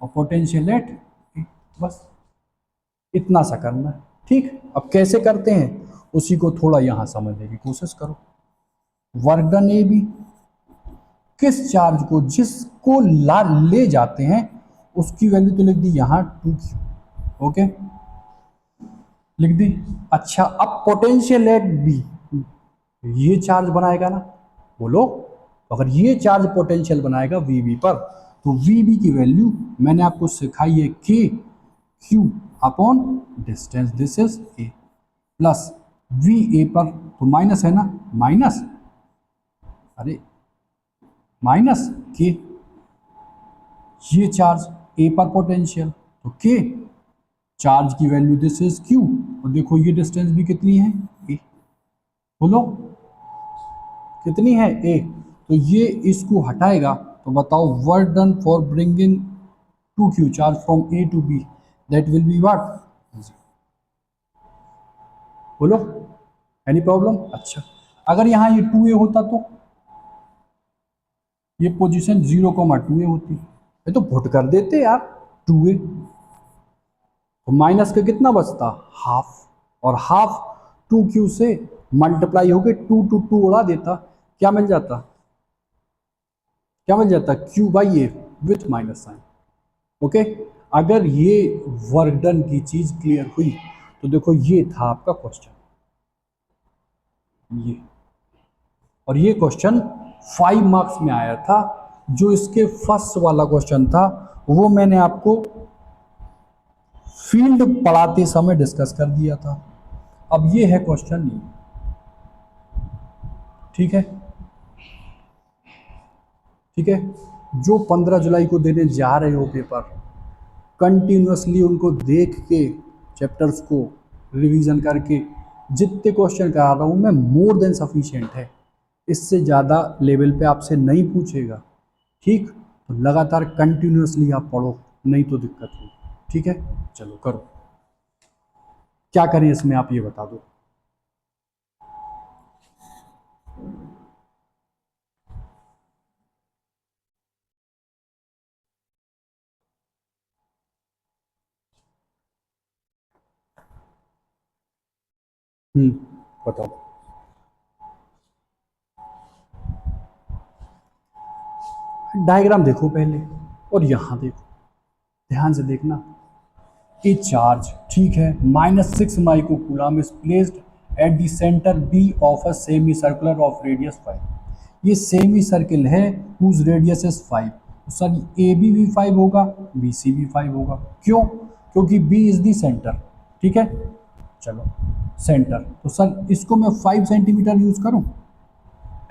और पोटेंशियल एट A, बस इतना सा करना है, ठीक। अब कैसे करते हैं उसी को थोड़ा यहाँ समझने की कोशिश करो। वर्क डन ए बी, किस चार्ज को जिसको ले जाते हैं उसकी वैल्यू तो लिख दी यहाँ 2Q, ओके, लिख दी। अच्छा, अब पोटेंशियल एट बी, ये चार्ज बनाएगा ना, बोलो, अगर ये चार्ज पोटेंशियल बनाएगा VB पर, तो VB की वैल्यू मैंने आपको सिखाई है KQ upon distance, this is A, plus VA पर तो माइनस है ना, माइनस, अरे माइनस K, ये चार्ज A पर पोटेंशियल तो K, चार्ज की वैल्यू दिस इज Q, और देखो ये डिस्टेंस भी कितनी है A, बोलो कितनी है A, तो ये इसको हटाएगा तो बताओ work done for bringing 2Q charge from A to B that will be what, बोलो एनी प्रॉब्लम। अच्छा, अगर यहाँ ये 2A होता तो ये पोजीशन 0,2A होती, ये तो पुट कर देते यार 2A, तो माइनस का कितना बचता, हाफ, और हाफ 2Q से मल्टीप्लाई होके 2 टू 2 उड़ा देता, क्या मिल जाता, क्या मिल जाता, Q/A with minus sign, okay. अगर ये वर्क डन की चीज क्लियर हुई तो देखो ये था आपका क्वेश्चन, ये, और ये क्वेश्चन 5 मार्क्स में आया था। जो इसके फर्स्ट वाला क्वेश्चन था वो मैंने आपको फील्ड पढ़ाते समय डिस्कस कर दिया था, अब ये है क्वेश्चन ये, ठीक है, ठीक है। जो 15 जुलाई को देने जा रहे हो पेपर, कंटिन्यूसली उनको देख के चैप्टर्स को रिवीजन करके जितने क्वेश्चन करा रहा हूँ मैं मोर देन सफिशिएंट है, इससे ज़्यादा लेवल पे आपसे नहीं पूछेगा, ठीक। तो लगातार कंटिन्यूसली आप पढ़ो, नहीं तो दिक्कत होगी, ठीक है। चलो करो, क्या करें इसमें आप ये बता दो। बताओ। डायग्राम देखो पहले और यहाँ देखो, ध्यान से देखना। ए चार्ज, ठीक है, -6 microcoulomb is placed at the centre B of a semi circular of radius 5, ये सेमी सर्किल है हुज रेडियस इज 5, तो सर ए बी भी 5 होगा, बी सी भी 5 होगा, क्यों, क्योंकि बी इज द सेंटर, ठीक है। चलो सेंटर, तो सर इसको मैं 5 सेंटीमीटर यूज करूं,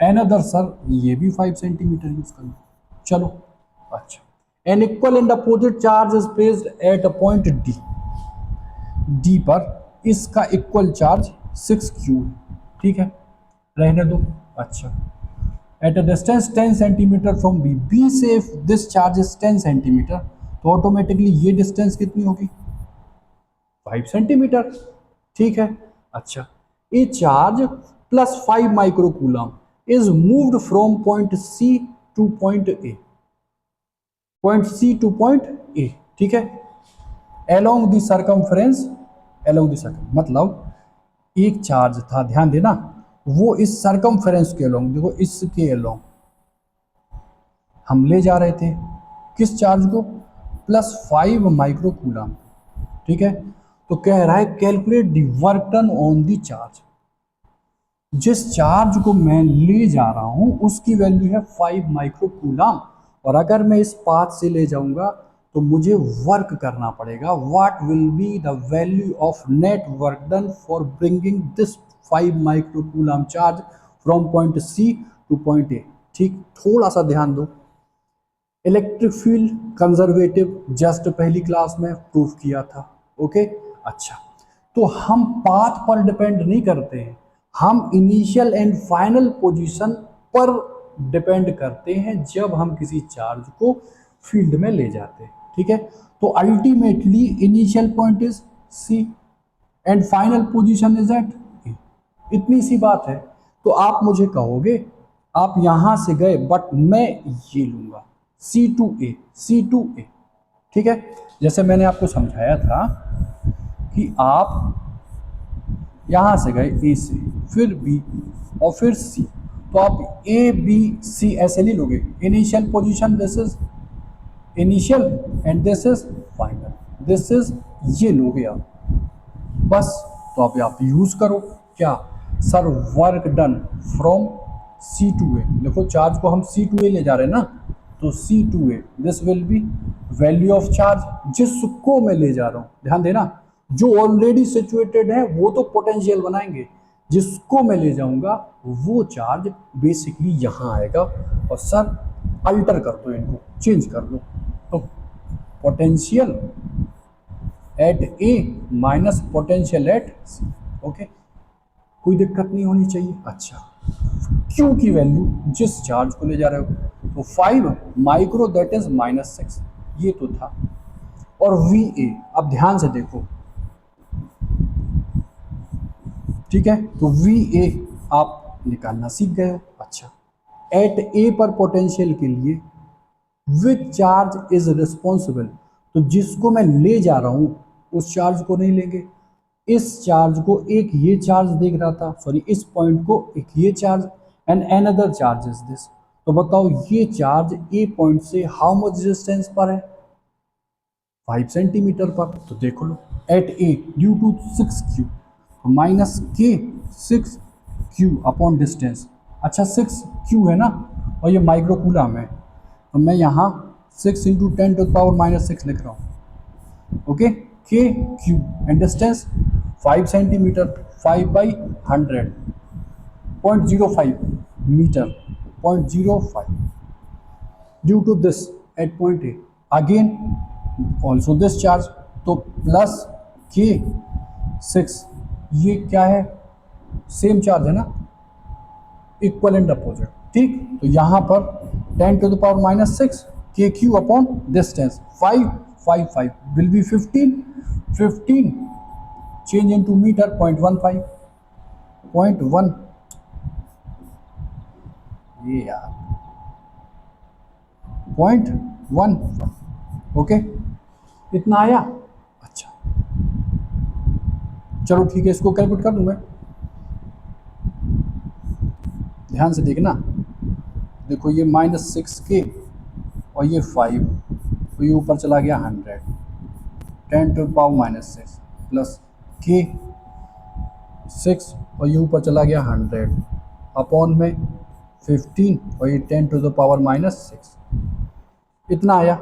अनदर सर ये भी 5 सेंटीमीटर यूज करूं, चलो। अच्छा, an equal and opposite charge is placed at a point D, D पर इसका इक्वल चार्ज 6Q, ठीक है, रहने दो। अच्छा, at a distance 10 centimetre from B, B से दिस चार्ज इज 10 सेंटीमीटर, तो ऑटोमेटिकली ये डिस्टेंस कितनी होगी 5 सेंटीमीटर। ठीक है। अच्छा, a charge plus 5 microcoulomb is moved from point C to point A, point C to point A. ठीक है। Along the circumference, along the circum मतलब एक चार्ज था, ध्यान देना, वो इस सरकमफ्रेंस के अलोंग, देखो इसके अलोंग हम ले जा रहे थे किस चार्ज को, प्लस 5 माइक्रोकूलम। ठीक है। तो कह रहा है calculate the work done on the charge, जिस चार्ज को मैं ले जा रहा हूं उसकी वैल्यू है 5 माइक्रोकूलम, और अगर मैं इस पाथ से ले जाऊंगा तो मुझे वर्क करना पड़ेगा। What will be the value of net work done for bringing this 5 microcoulomb charge from point C to point A. ठीक, थोड़ा सा ध्यान दो, इलेक्ट्रिक फील्ड कंजर्वेटिव जस्ट पहली क्लास में प्रूफ किया था। ओके। अच्छा, तो हम पाथ पर डिपेंड नहीं करते हैं, हम इनिशियल एंड फाइनल पोजीशन पर डिपेंड करते हैं जब हम किसी चार्ज को फील्ड में ले जाते हैं। ठीक है। तो ultimately initial point is C and final position is at A, इतनी सी बात है। तो आप मुझे कहोगे आप यहां से गए बट मैं ये लूंगा सी टू ए, सी टू ए। ठीक है। जैसे मैंने आपको समझाया था कि आप यहां से गए ए से, फिर बी और फिर सी, तो आप ए बी सी ऐसे नहीं लोगे। Initial position this is initial and this is final, this is ये लोगे आप बस। तो आप यूज करो क्या, sir work done from C to A, देखो चार्ज को हम सी टू ए ले जा रहे हैं ना, तो C to A this will be value of charge जिसको मैं ले जा रहा हूं। ध्यान देना, जो ऑलरेडी सिचुएटेड है वो तो पोटेंशियल बनाएंगे, जिसको मैं ले जाऊंगा वो चार्ज बेसिकली यहां आएगा। और सर अल्टर कर दो, इनको चेंज कर दो, तो potential at A minus potential at C. Okay, कोई दिक्कत नहीं होनी चाहिए। अच्छा, क्यू की वैल्यू जिस चार्ज को ले जा रहे हो, तो 5 माइक्रो दैट इज -6, ये तो था। और वी ए, अब ध्यान से देखो, ठीक है, तो वी ए आप निकालना सीख गए हो। अच्छा, एट ए पर पोटेंशियल के लिए विच चार्ज इज रिस्पॉन्सिबल, तो जिसको मैं ले जा रहा हूं उस चार्ज को नहीं लेंगे, इस चार्ज को एक ये चार्ज देख रहा था, सॉरी इस पॉइंट को एक ये charge and another charge is this. तो बताओ ये चार्ज ए पॉइंट से हाउ मच डिस्टेंस पर है, 5 सेंटीमीटर पर। तो देखो लो, at A due to 6Q minus K 6Q upon distance. अच्छा 6Q है ना, और ये माइक्रोकूलम है, तो मैं यहाँ 6 × 10⁻⁻6 लिख रहा हूँ। Okay, K Q and distance 5 centimetre, 5/100 0.05 metre, 0.05 due to this at point A, again also this charge, तो प्लस के 6, ये क्या है, सेम चार्ज है ना, इक्वल एंड अपोजिट। ठीक, तो यहाँ पर 10⁻⁻6 K Q upon distance 5 will be 15 change into metre 0.15 0.1, ये यार 0.1। ओके, इतना आया। अच्छा चलो ठीक है, इसको कैलकुलेट कर दूं मैं, ध्यान से देखना। देखो ये -6K और ये 5, तो ये ऊपर चला गया 100, 10⁻⁻6 प्लस के 6 और ये ऊपर चला गया 100 अपॉन में 15 और ये 10⁻⁻6, इतना आया।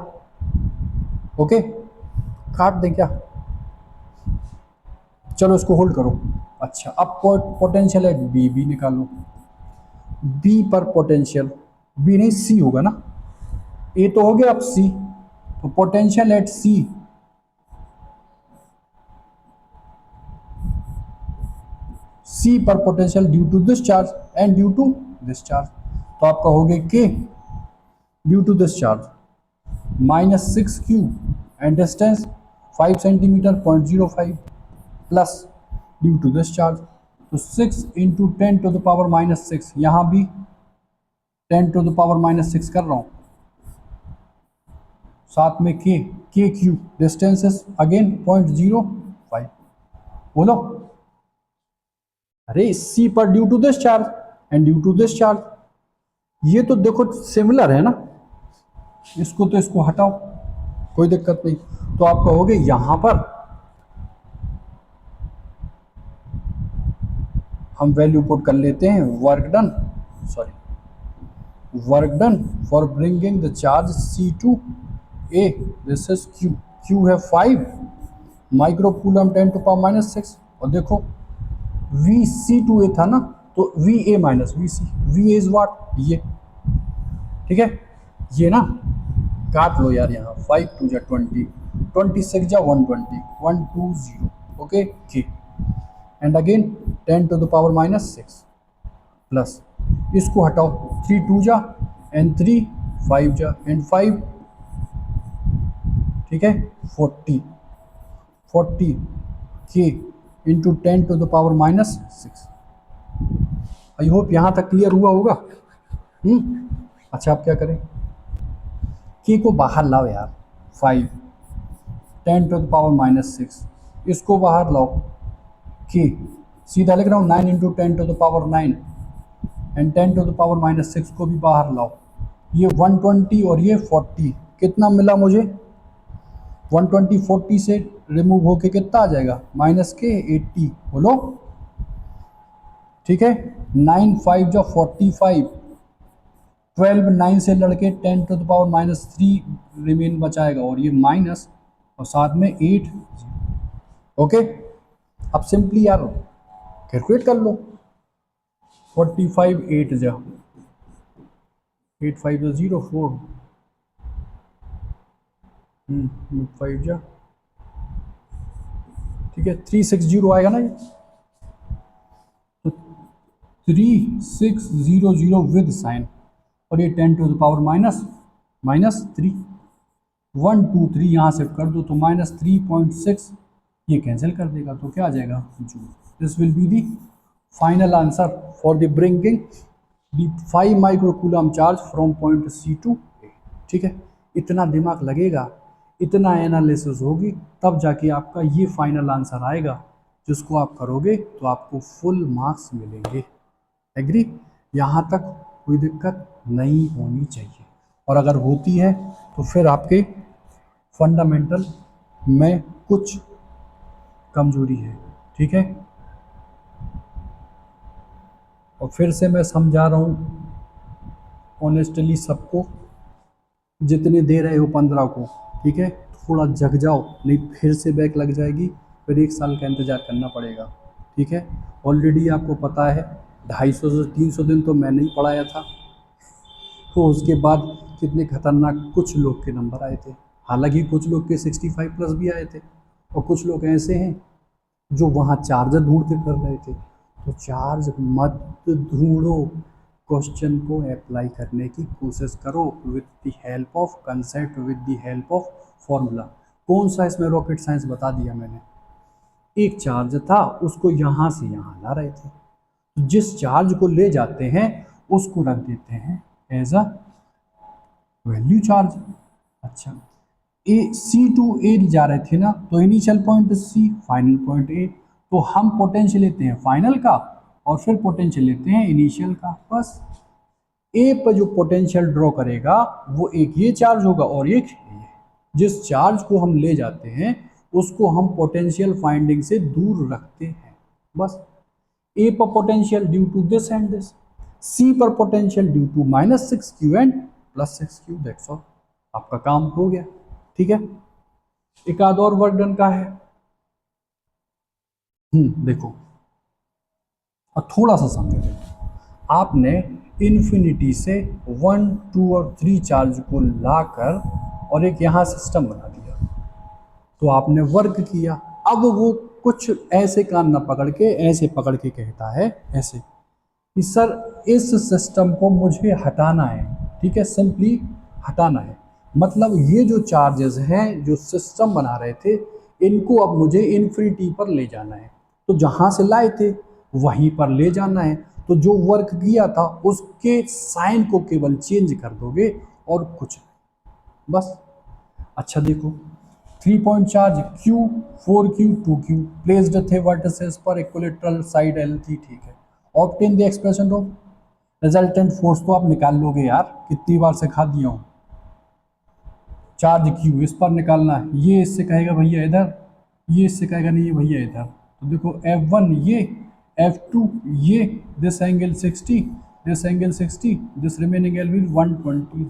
ओके, काट दें क्या, चलो इसको होल्ड करो। अच्छा, अब पोटेंशियल एट बी, बी निकालो, बी पर पोटेंशियल, बी नहीं सी होगा ना, ए तो हो गया, अब सी, तो पोटेंशियल एट सी, सी पर potential due to this charge and due to this charge, तो आपका हो गया K due to this charge -6Q and distance 5 centimetre 0.05 plus due to this charge, तो 6 इंटू 10⁻⁻6, यहाँ भी 10⁻⁻6 कर रहा हूँ, साथ में के क्यू, डिस्टेंस इज अगेन 0.05। बोलो, अरे सी पर due to this charge and due to this charge, ये तो देखो सिमिलर है ना, इसको तो इसको हटाओ, कोई दिक्कत नहीं। तो आप कहोगे यहां पर हम वैल्यू पुट कर लेते हैं work done, work done for bringing the charge C to A, this is Q, Q है 5 माइक्रो कूलम 10⁻⁻6, और देखो VC2A था ना, तो VA minus VC, VA is what, ये ठीक है, ये ना काट लो यार, यहाँ 5 2 जा 20, 26 जा 120, 120, ओके के, एंड अगेन 10⁻⁻6 प्लस, इसको हटाओ, 3 2 जा एंड 3 5 जा एंड 5, ठीक है, 40 के इंटू 10⁻⁻6। आई होप यहाँ तक क्लियर हुआ होगा। अच्छा, आप क्या करें, के को बाहर लाओ यार, 5 10⁻⁻6, इसको बाहर लाओ, के सीधा लिख रहा हूँ 9 इंटू 10⁻9 एंड 10⁻⁻6 को भी बाहर लाओ, ये 120 और ये 40, कितना मिला मुझे, 120 40 से रिमूव होके कितना आ जाएगा, माइनस के 80, बोलो, ठीक है, 9 5 जो 45, 12 9 से लड़के 10⁻⁻3 रिमेन बचाएगा, और ये माइनस और साथ में 8, ओके। अब सिंपली यार कैलकुलेट कर लो, 45 8 जा 8 5 0 4, 5 जा, ठीक है, 360 आएगा ना ये, तो 3600 विद साइन, और ये 10⁻⁻3, 1 2 3 यहाँ से कर दो तो -3.6, ये कैंसिल कर देगा, तो क्या आ जाएगा joule. This will be the final answer for the bringing the 5 microcoulomb charge from point C to A, ठीक है। इतना दिमाग लगेगा, इतना एनालिसिस होगी, तब जाके आपका ये फाइनल आंसर आएगा, जिसको आप करोगे तो आपको फुल मार्क्स मिलेंगे। एग्री, यहाँ तक कोई दिक्कत नहीं होनी चाहिए, और अगर होती है तो फिर आपके फंडामेंटल में कुछ कमजोरी है, ठीक है। और फिर से मैं समझा रहा हूँ ऑनेस्टली सबको, जितने दे रहे हो 15 को, ठीक है, थोड़ा जग जाओ, नहीं फिर से बैक लग जाएगी, फिर 1 साल का इंतज़ार करना पड़ेगा, ठीक है। ऑलरेडी आपको पता है 250 से 300 दिन तो मैंने ही पढ़ाया था, तो उसके बाद कितने खतरनाक कुछ लोग के नंबर आए थे, हालांकि कुछ लोग के 65 प्लस भी आए थे, और कुछ लोग ऐसे हैं जो वहाँ चार्ज ढूंढते कर रहे थे। तो चार्ज मत ढूंढो, क्वेश्चन को अप्लाई करने की कोशिश करो with the help of concept, with the help of formula. कौन सा इसमें रॉकेट साइंस बता दिया मैंने, एक चार्ज था, उसको यहाँ से यहाँ ला रहे थे, तो जिस चार्ज को ले जाते हैं उसको रख देते हैं एज अ वैल्यू चार्ज। अच्छा, C टू A जा रहे थे ना, तो initial point C, final point A, तो हम पोटेंशियल लेते हैं फाइनल का और फिर पोटेंशियल लेते हैं इनिशियल का, बस। A पर जो पोटेंशियल ड्रॉ करेगा वो एक ये चार्ज होगा और एक ये, जिस चार्ज को हम ले जाते हैं उसको हम पोटेंशियल फाइंडिंग से दूर रखते हैं, बस। A पर potential due to this and this, C पर potential due to -6Q and +6Q, that's all, आपका काम हो गया, ठीक है। एक आध और वर्क डन का है, देखो, और थोड़ा सा समझो, देखो आपने इन्फिनिटी से 1 2 और 3 चार्ज को लाकर और एक यहाँ सिस्टम बना दिया, तो आपने वर्क किया। अब वो कुछ ऐसे कान ना पकड़ के ऐसे पकड़ के कहता है ऐसे कि सर इस सिस्टम को मुझे हटाना है, ठीक है, सिंपली हटाना है। मतलब ये जो चार्जेस हैं जो सिस्टम बना रहे थे, इनको अब मुझे इन्फिनिटी पर ले जाना है, तो जहां से लाए थे वहीं पर ले जाना है। तो जो वर्क किया था उसके साइन को केवल चेंज कर दोगे और कुछ नहीं, बस। अच्छा देखो, 3 point charge Q, 4Q, 2Q placed थे वर्टिसेस पर इक्विलेटरल साइड L थी, ठीक है। Obtain the expression of resultant force, तो आप निकाल लोगे यार, कितनी बार सिखा दिया हूं। चार्ज Q इस पर निकालना है, ये इससे कहेगा भैया इधर, ये इससे कहेगा नहीं भैया इधर। तो देखो F1 ये, F2 ये, this angle 60, this angle 60, this remaining angle 120।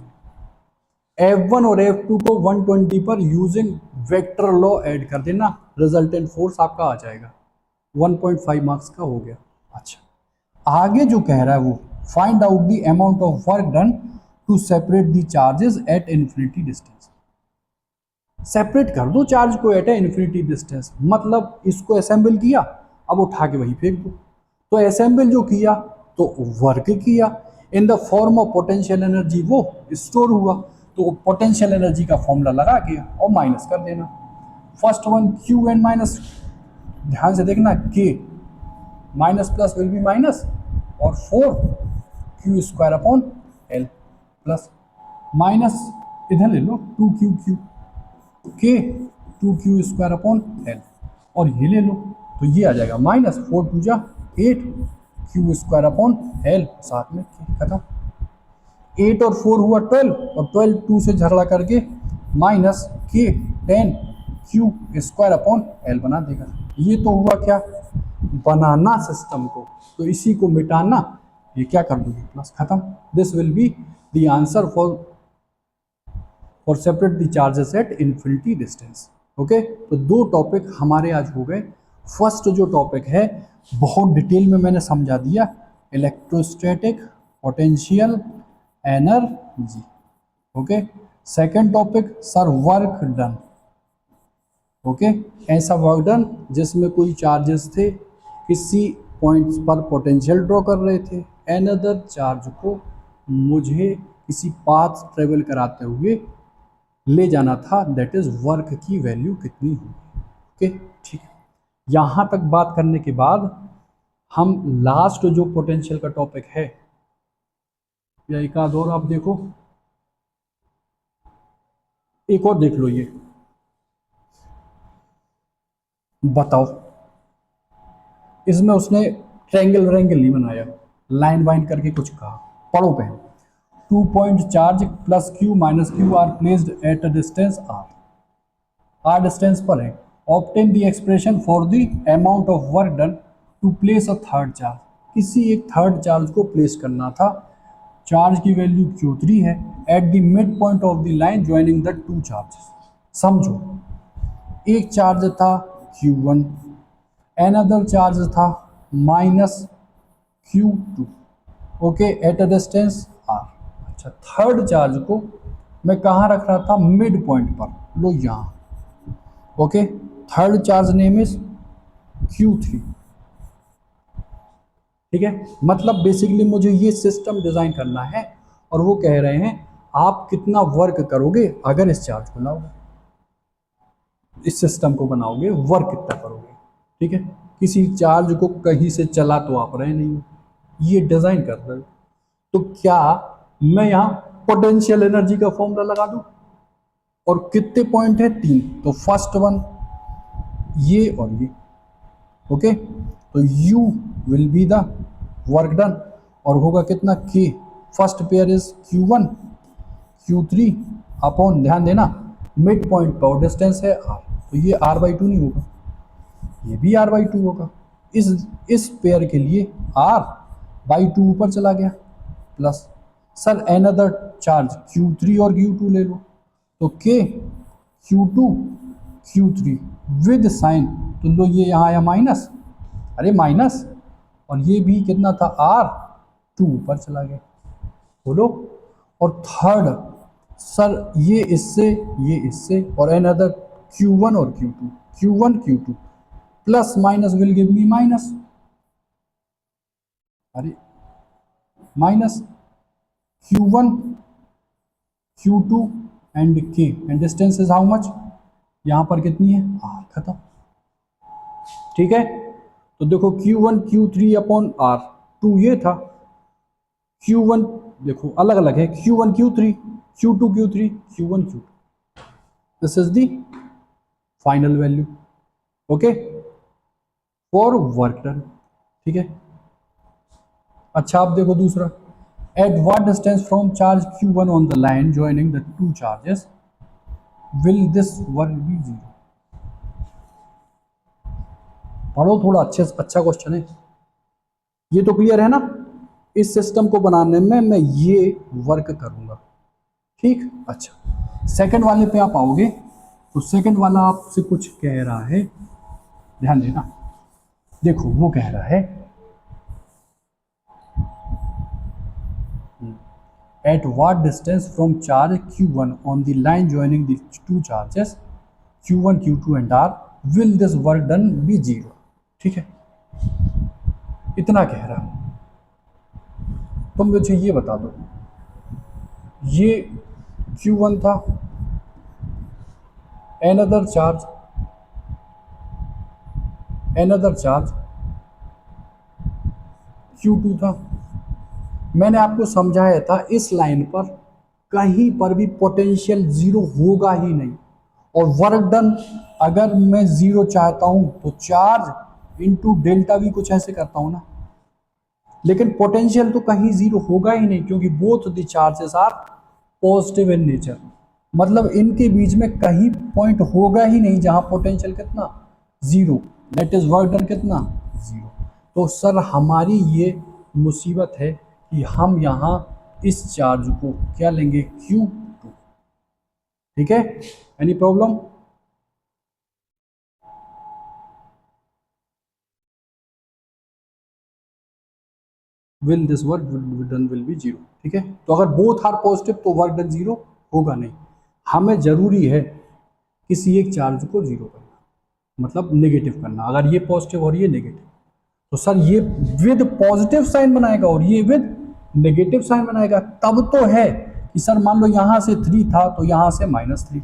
F1 और F2 को 120 पर यूजिंग वेक्टर लॉ ऐड कर देना, रिजल्टेंट फोर्स आपका आ जाएगा। 1.5 मार्क्स का हो गया। अच्छा, आगे जो कह रहा है वो find out the amount of work done to separate the charges at infinity distance. Separate कर दो चार्ज को एट ए इन्फिनिटी डिस्टेंस, मतलब इसको असेंबल किया, अब उठा के वहीं फेंक दो। तो असेंबल जो किया तो वर्क किया, इन the form of potential energy वो स्टोर हुआ, तो पोटेंशियल एनर्जी का फॉर्मूला लगा के और माइनस कर देना। First one Q N minus, ध्यान से देखना, K minus plus will be minus, और 4 Q square upon L plus minus, इधर ले लो 2 क्यू के 2Q स्क्वायर अपॉन एल, और ये ले लो तो ये आ जाएगा माइनस 4 2 जा 8 क्यू स्क्वायर अपॉन एल, साथ में खत्म। 8 और 4 हुआ 12, और 12 2 से झगड़ा करके माइनस के 10 क्यू स्क्वायर अपॉन एल बना देगा। ये तो हुआ क्या, बनाना सिस्टम को, तो इसी को मिटाना, ये क्या कर दोगे प्लस, खत्म। This will be the answer for separate the charges at infinity distance. Okay, तो दो टॉपिक हमारे आज हो गए। फर्स्ट जो टॉपिक है बहुत डिटेल में मैंने समझा दिया, electrostatic potential energy. Okay, second topic sir work done. Okay, ऐसा वर्क डन जिसमें कोई चार्जेस थे, किसी पॉइंट्स पर पोटेंशियल ड्रॉ कर रहे थे, एनदर चार्ज को मुझे किसी पाथ ट्रेवल कराते हुए ले जाना था, दैट इज वर्क की वैल्यू कितनी होगी। ओके, ठीक है। यहाँ तक बात करने के बाद हम लास्ट जो पोटेंशियल का टॉपिक है, या एक आध और आप देखो, एक और देख लो, ये बताओ, इसमें उसने ट्रायंगल व्रेंगल नहीं बनाया, लाइन वाइन करके कुछ कहा, पढ़ो पहले। 2 point charge plus Q minus Q are placed at a distance R distance पर है, obtain the expression for the amount of work done to place a third charge. किसी एक थर्ड चार्ज को प्लेस करना था, चार्ज की value Q3 है, at the mid point of the line joining the two charges. समझो, एक charge था Q1, एनदर चार्ज था minus Q2, okay, eight a distance R। अच्छा, थर्ड चार्ज को मैं कहाँ रख रहा था, मिड पॉइंट पर, लो यहाँ। Okay, third charge name is Q3, ठीक है। मतलब बेसिकली मुझे ये सिस्टम डिजाइन करना है, और वो कह रहे हैं आप कितना वर्क करोगे अगर इस चार्ज को लाओगे, इस सिस्टम को बनाओगे, वर्क कितना करोगे, ठीक है। किसी चार्ज को कहीं से चला तो आप रहे नहीं हो, ये डिजाइन कर रहे हो, तो क्या मैं यहाँ पोटेंशियल एनर्जी का फॉर्मूला लगा दूं, और कितने पॉइंट है, 3, तो फर्स्ट वन ये और ये। ओके, तो U will be the work done, और होगा कितना, K, first pair is Q1 Q3 upon, ध्यान देना मिड पॉइंट पर डिस्टेंस है R, तो ये R/2 नहीं होगा, ये भी R/2 होगा। इस पेयर के लिए R/2 ऊपर चला गया, plus sir another charge Q3 और Q2 ले लो, तो K Q2 Q3 with sign, तो लो ये यहाँ आया माइनस, अरे माइनस, और ये भी कितना था, R2 ऊपर चला गया, बोलो। और थर्ड सर ये इससे और अनदर Q1 और Q2 plus minus will give me minus, अरे minus Q1 Q2 and K, and distance is how much, यहाँ पर कितनी है आर, खत्म। ठीक है, तो देखो Q1 Q3 अपॉन आर, 2 ये था, Q1 देखो अलग अलग है, Q1 Q3 Q2 Q3 Q1 Q2, this is the final value, okay, for work done. ठीक है, अच्छा आप देखो दूसरा, at what distance from charge Q1 on the line joining the two charges will this work be zero. पढ़ो थोड़ा, अच्छे अच्छा क्वेश्चन है ये, तो क्लियर है ना। इस सिस्टम को बनाने में मैं ये वर्क करूंगा, ठीक। अच्छा सेकंड वाले पे आप आओगे, तो सेकंड वाला आपसे कुछ कह रहा है, ध्यान देना। देखो वो कह रहा है at what distance from charge Q1 on the line joining the two charges Q1 Q2 and R will this work done be zero। ठीक है, इतना कह रहा हूं, तुम मुझे ये बता दो, ये Q1 था, another charge Q2 था। मैंने आपको समझाया था इस लाइन पर कहीं पर भी पोटेंशियल जीरो होगा ही नहीं, और वर्क डन अगर मैं जीरो चाहता हूं तो चार्ज इनटू डेल्टा वी कुछ ऐसे करता हूं ना, लेकिन पोटेंशियल तो कहीं जीरो होगा ही नहीं, क्योंकि both the charges are positive in nature. मतलब इनके बीच में कहीं पॉइंट होगा ही नहीं जहां पोटेंशियल कितना zero, that is work done कितना जीरो। तो सर हमारी ये मुसीबत है कि हम यहाँ इस चार्ज को क्या लेंगे Q2। ठीक है, any problem? Will this work done will be zero. ठीक है, तो अगर बोथ आर पॉजिटिव तो वर्क डन जीरो होगा नहीं, हमें जरूरी है किसी एक चार्ज को जीरो करना, मतलब नेगेटिव करना। अगर ये पॉजिटिव और ये नेगेटिव, तो सर ये विद पॉजिटिव साइन बनाएगा और ये विद नेगेटिव साइन बनाएगा, तब तो है कि सर मान लो यहां से 3 था तो यहां से -3,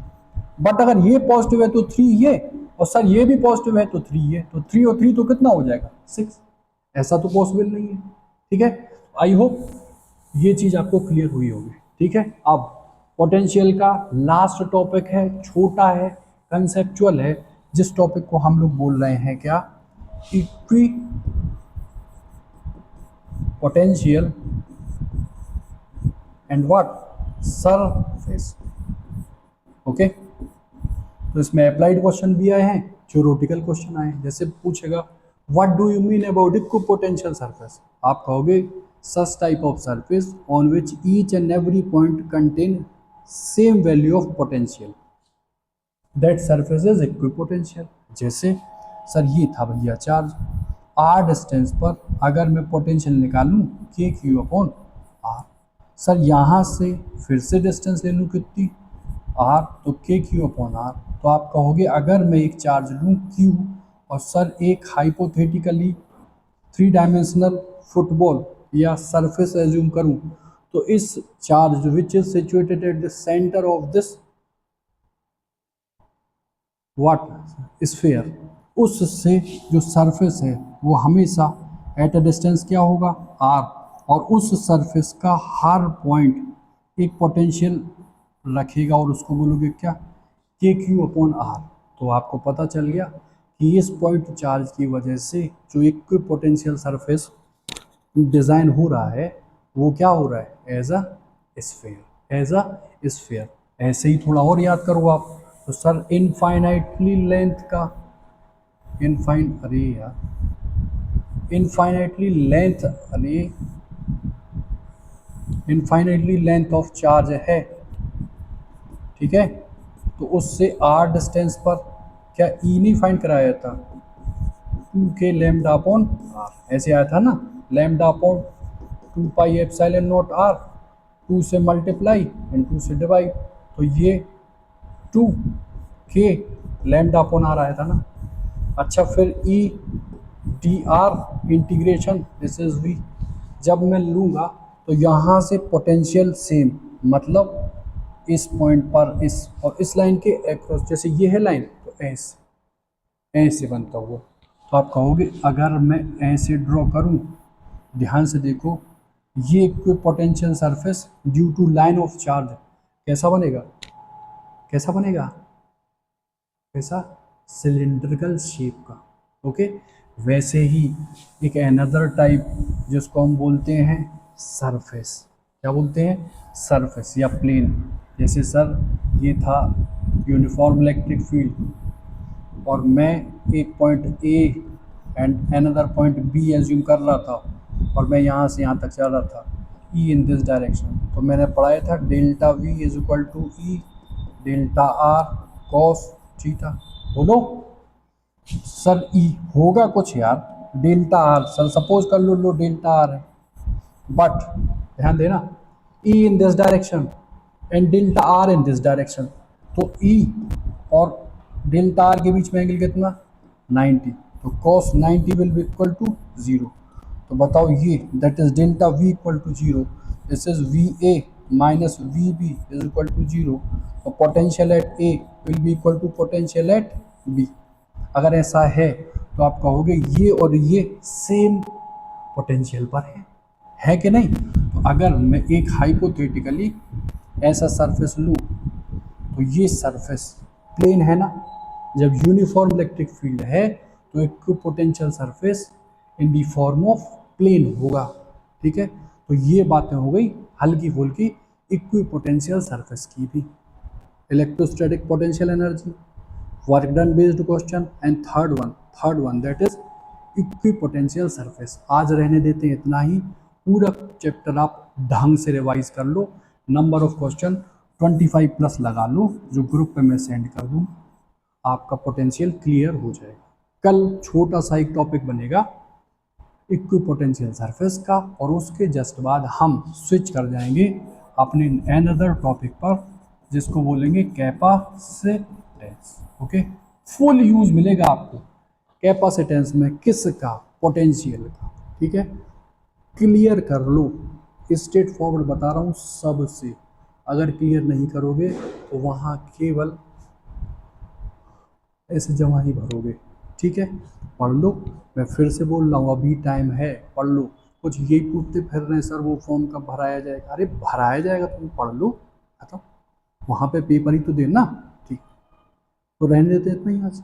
बट अगर ये पॉजिटिव है तो 3 ये, और सर ये भी पॉजिटिव है तो 3 ये, तो 3 और 3 तो कितना हो जाएगा 6। ऐसा तो पॉसिबल नहीं है। ठीक है, आई होप ये चीज आपको क्लियर हुई होगी। ठीक है, अब पोटेंशियल का लास्ट टॉपिक है, छोटा है, कंसेप्चुअल है, जिस टॉपिक को हम लोग बोल रहे हैं क्या, equi potential and what surface. Okay, तो इसमें अप्लाइड क्वेश्चन भी आए हैं, थ्योरेटिकल क्वेश्चन आए हैं। जैसे पूछेगा what do you mean about equipotential surface, आप कहोगे सच type of surface on which each and every point contain same value of potential, that surface is equipotential. जैसे सर ये था भैया चार्ज आर डिस्टेंस पर, अगर मैं पोटेंशियल निकालूं के क्यू अपॉन आर, सर यहाँ से फिर से डिस्टेंस ले लूँ कितनी आर, तो के क्यू अपॉन आर। तो आप कहोगे अगर मैं एक चार्ज लूँ क्यू और सर एक हाइपोथेटिकली 3 डायमेंशनल फुटबॉल या सरफेस एज्यूम करूँ, तो इस charge which is situated at the centre of this what sphere, उससे जो सरफेस है वो हमेशा एट अ डिस्टेंस क्या होगा आर, और उस सरफेस का हर पॉइंट एक पोटेंशियल रखेगा और उसको बोलोगे क्या के क्यू अपॉन आर। तो आपको पता चल गया कि इस पॉइंट चार्ज की वजह से जो इक्विपोटेंशियल सरफेस डिज़ाइन हो रहा है वो क्या हो रहा है as a sphere, as a sphere. ऐसे ही थोड़ा और याद करो आप, तो सर इनफाइनाइटली लेंथ का इनफाइनाइटली लेंथ ऑफ चार्ज है। ठीक है, तो उससे आर डिस्टेंस पर क्या ई नहीं फाइंड कराया था 2k लैम्डा अपॉन आर, ऐसे आया था ना, lambda upon 2 pi epsilon naught R, 2 से मल्टीप्लाई एंड 2 से डिवाइड, तो ये 2k लैम्डा अपॉन आर आया था ना। अच्छा फिर E D R integration this is V, जब मैं लूँगा तो यहाँ से पोटेंशियल सेम, मतलब इस पॉइंट पर इस और इस लाइन के अक्रॉस, जैसे ये है लाइन तो ऐसे बनता हुआ। तो आप कहोगे अगर मैं ऐसे ड्रॉ करूं, ध्यान से देखो, ये equipotential surface due to line of charge कैसा बनेगा, कैसा बनेगा, कैसा, सिलिंड्रिकल शेप का। ओके, वैसे ही एक अनदर टाइप जिसको हम बोलते हैं सरफेस, क्या बोलते हैं, सरफेस या प्लेन। जैसे सर ये था यूनिफॉर्म इलेक्ट्रिक फील्ड और मैं एक point A and another point B assume कर रहा था और मैं यहाँ से यहाँ तक चल रहा था ई इन दिस डायरेक्शन, तो मैंने पढ़ाया था delta V is equal to E delta R cos theta. बोलो सर ई होगा कुछ यार, डेल्टा आर, सर सपोज कर लो डेल्टा आर है, बट ध्यान देना E in this direction and delta R in this direction, तो ई और डेल्टा आर के बीच में एंगल कितना, 90, तो cos 90 will be equal to 0। तो बताओ ये that is delta V equal to 0, this is V A minus V B is equal to 0, तो potential at A will be equal to potential at B. अगर ऐसा है तो आप कहोगे ये और ये सेम पोटेंशियल पर है कि नहीं। तो अगर मैं एक हाइपोथेटिकली ऐसा सरफेस लूँ, तो ये सरफेस प्लेन है ना, जब यूनिफॉर्म इलेक्ट्रिक फील्ड है तो equipotential surface in the form of plane होगा। ठीक है, तो ये बातें हो गई हल्की फुल्की इक्विपोटेंशियल सरफेस की भी। Electrostatic potential energy, work done based question, and third one that is equipotential surface. आज रहने देते हैं इतना ही, पूरा चैप्टर आप ढंग से रिवाइज कर लो, नंबर ऑफ क्वेश्चन 25 प्लस लगा लो, जो ग्रुप पे मैं सेंड कर दूँ, आपका पोटेंशियल क्लियर हो जाएगा। कल छोटा सा एक टॉपिक बनेगा इक्विपोटेंशियल सरफेस का, और उसके जस्ट बाद हम स्विच कर जाएंगे अपने अनदर टॉपिक पर जिसको बोलेंगे कैपेसिटेंस। ओके, फुल यूज मिलेगा आपको कैपेसिटेंस में, किसका, पोटेंशियल का। ठीक है, क्लियर कर लो, स्ट्रेट फॉरवर्ड बता रहा हूँ सबसे, अगर क्लियर नहीं करोगे तो वहाँ केवल ऐसे जमा ही भरोगे। ठीक है, पढ़ लो, मैं फिर से बोल रहा हूँ अभी टाइम है, पढ़ लो। कुछ यही पूछते फिर रहे सर वो फॉर्म कब भराया जाएगा, अरे भराया जाएगा, तुम पढ़ लो खत्म, वहाँ पे पेपर ही तो देना। ठीक, तो रहने देते इतना ही आज।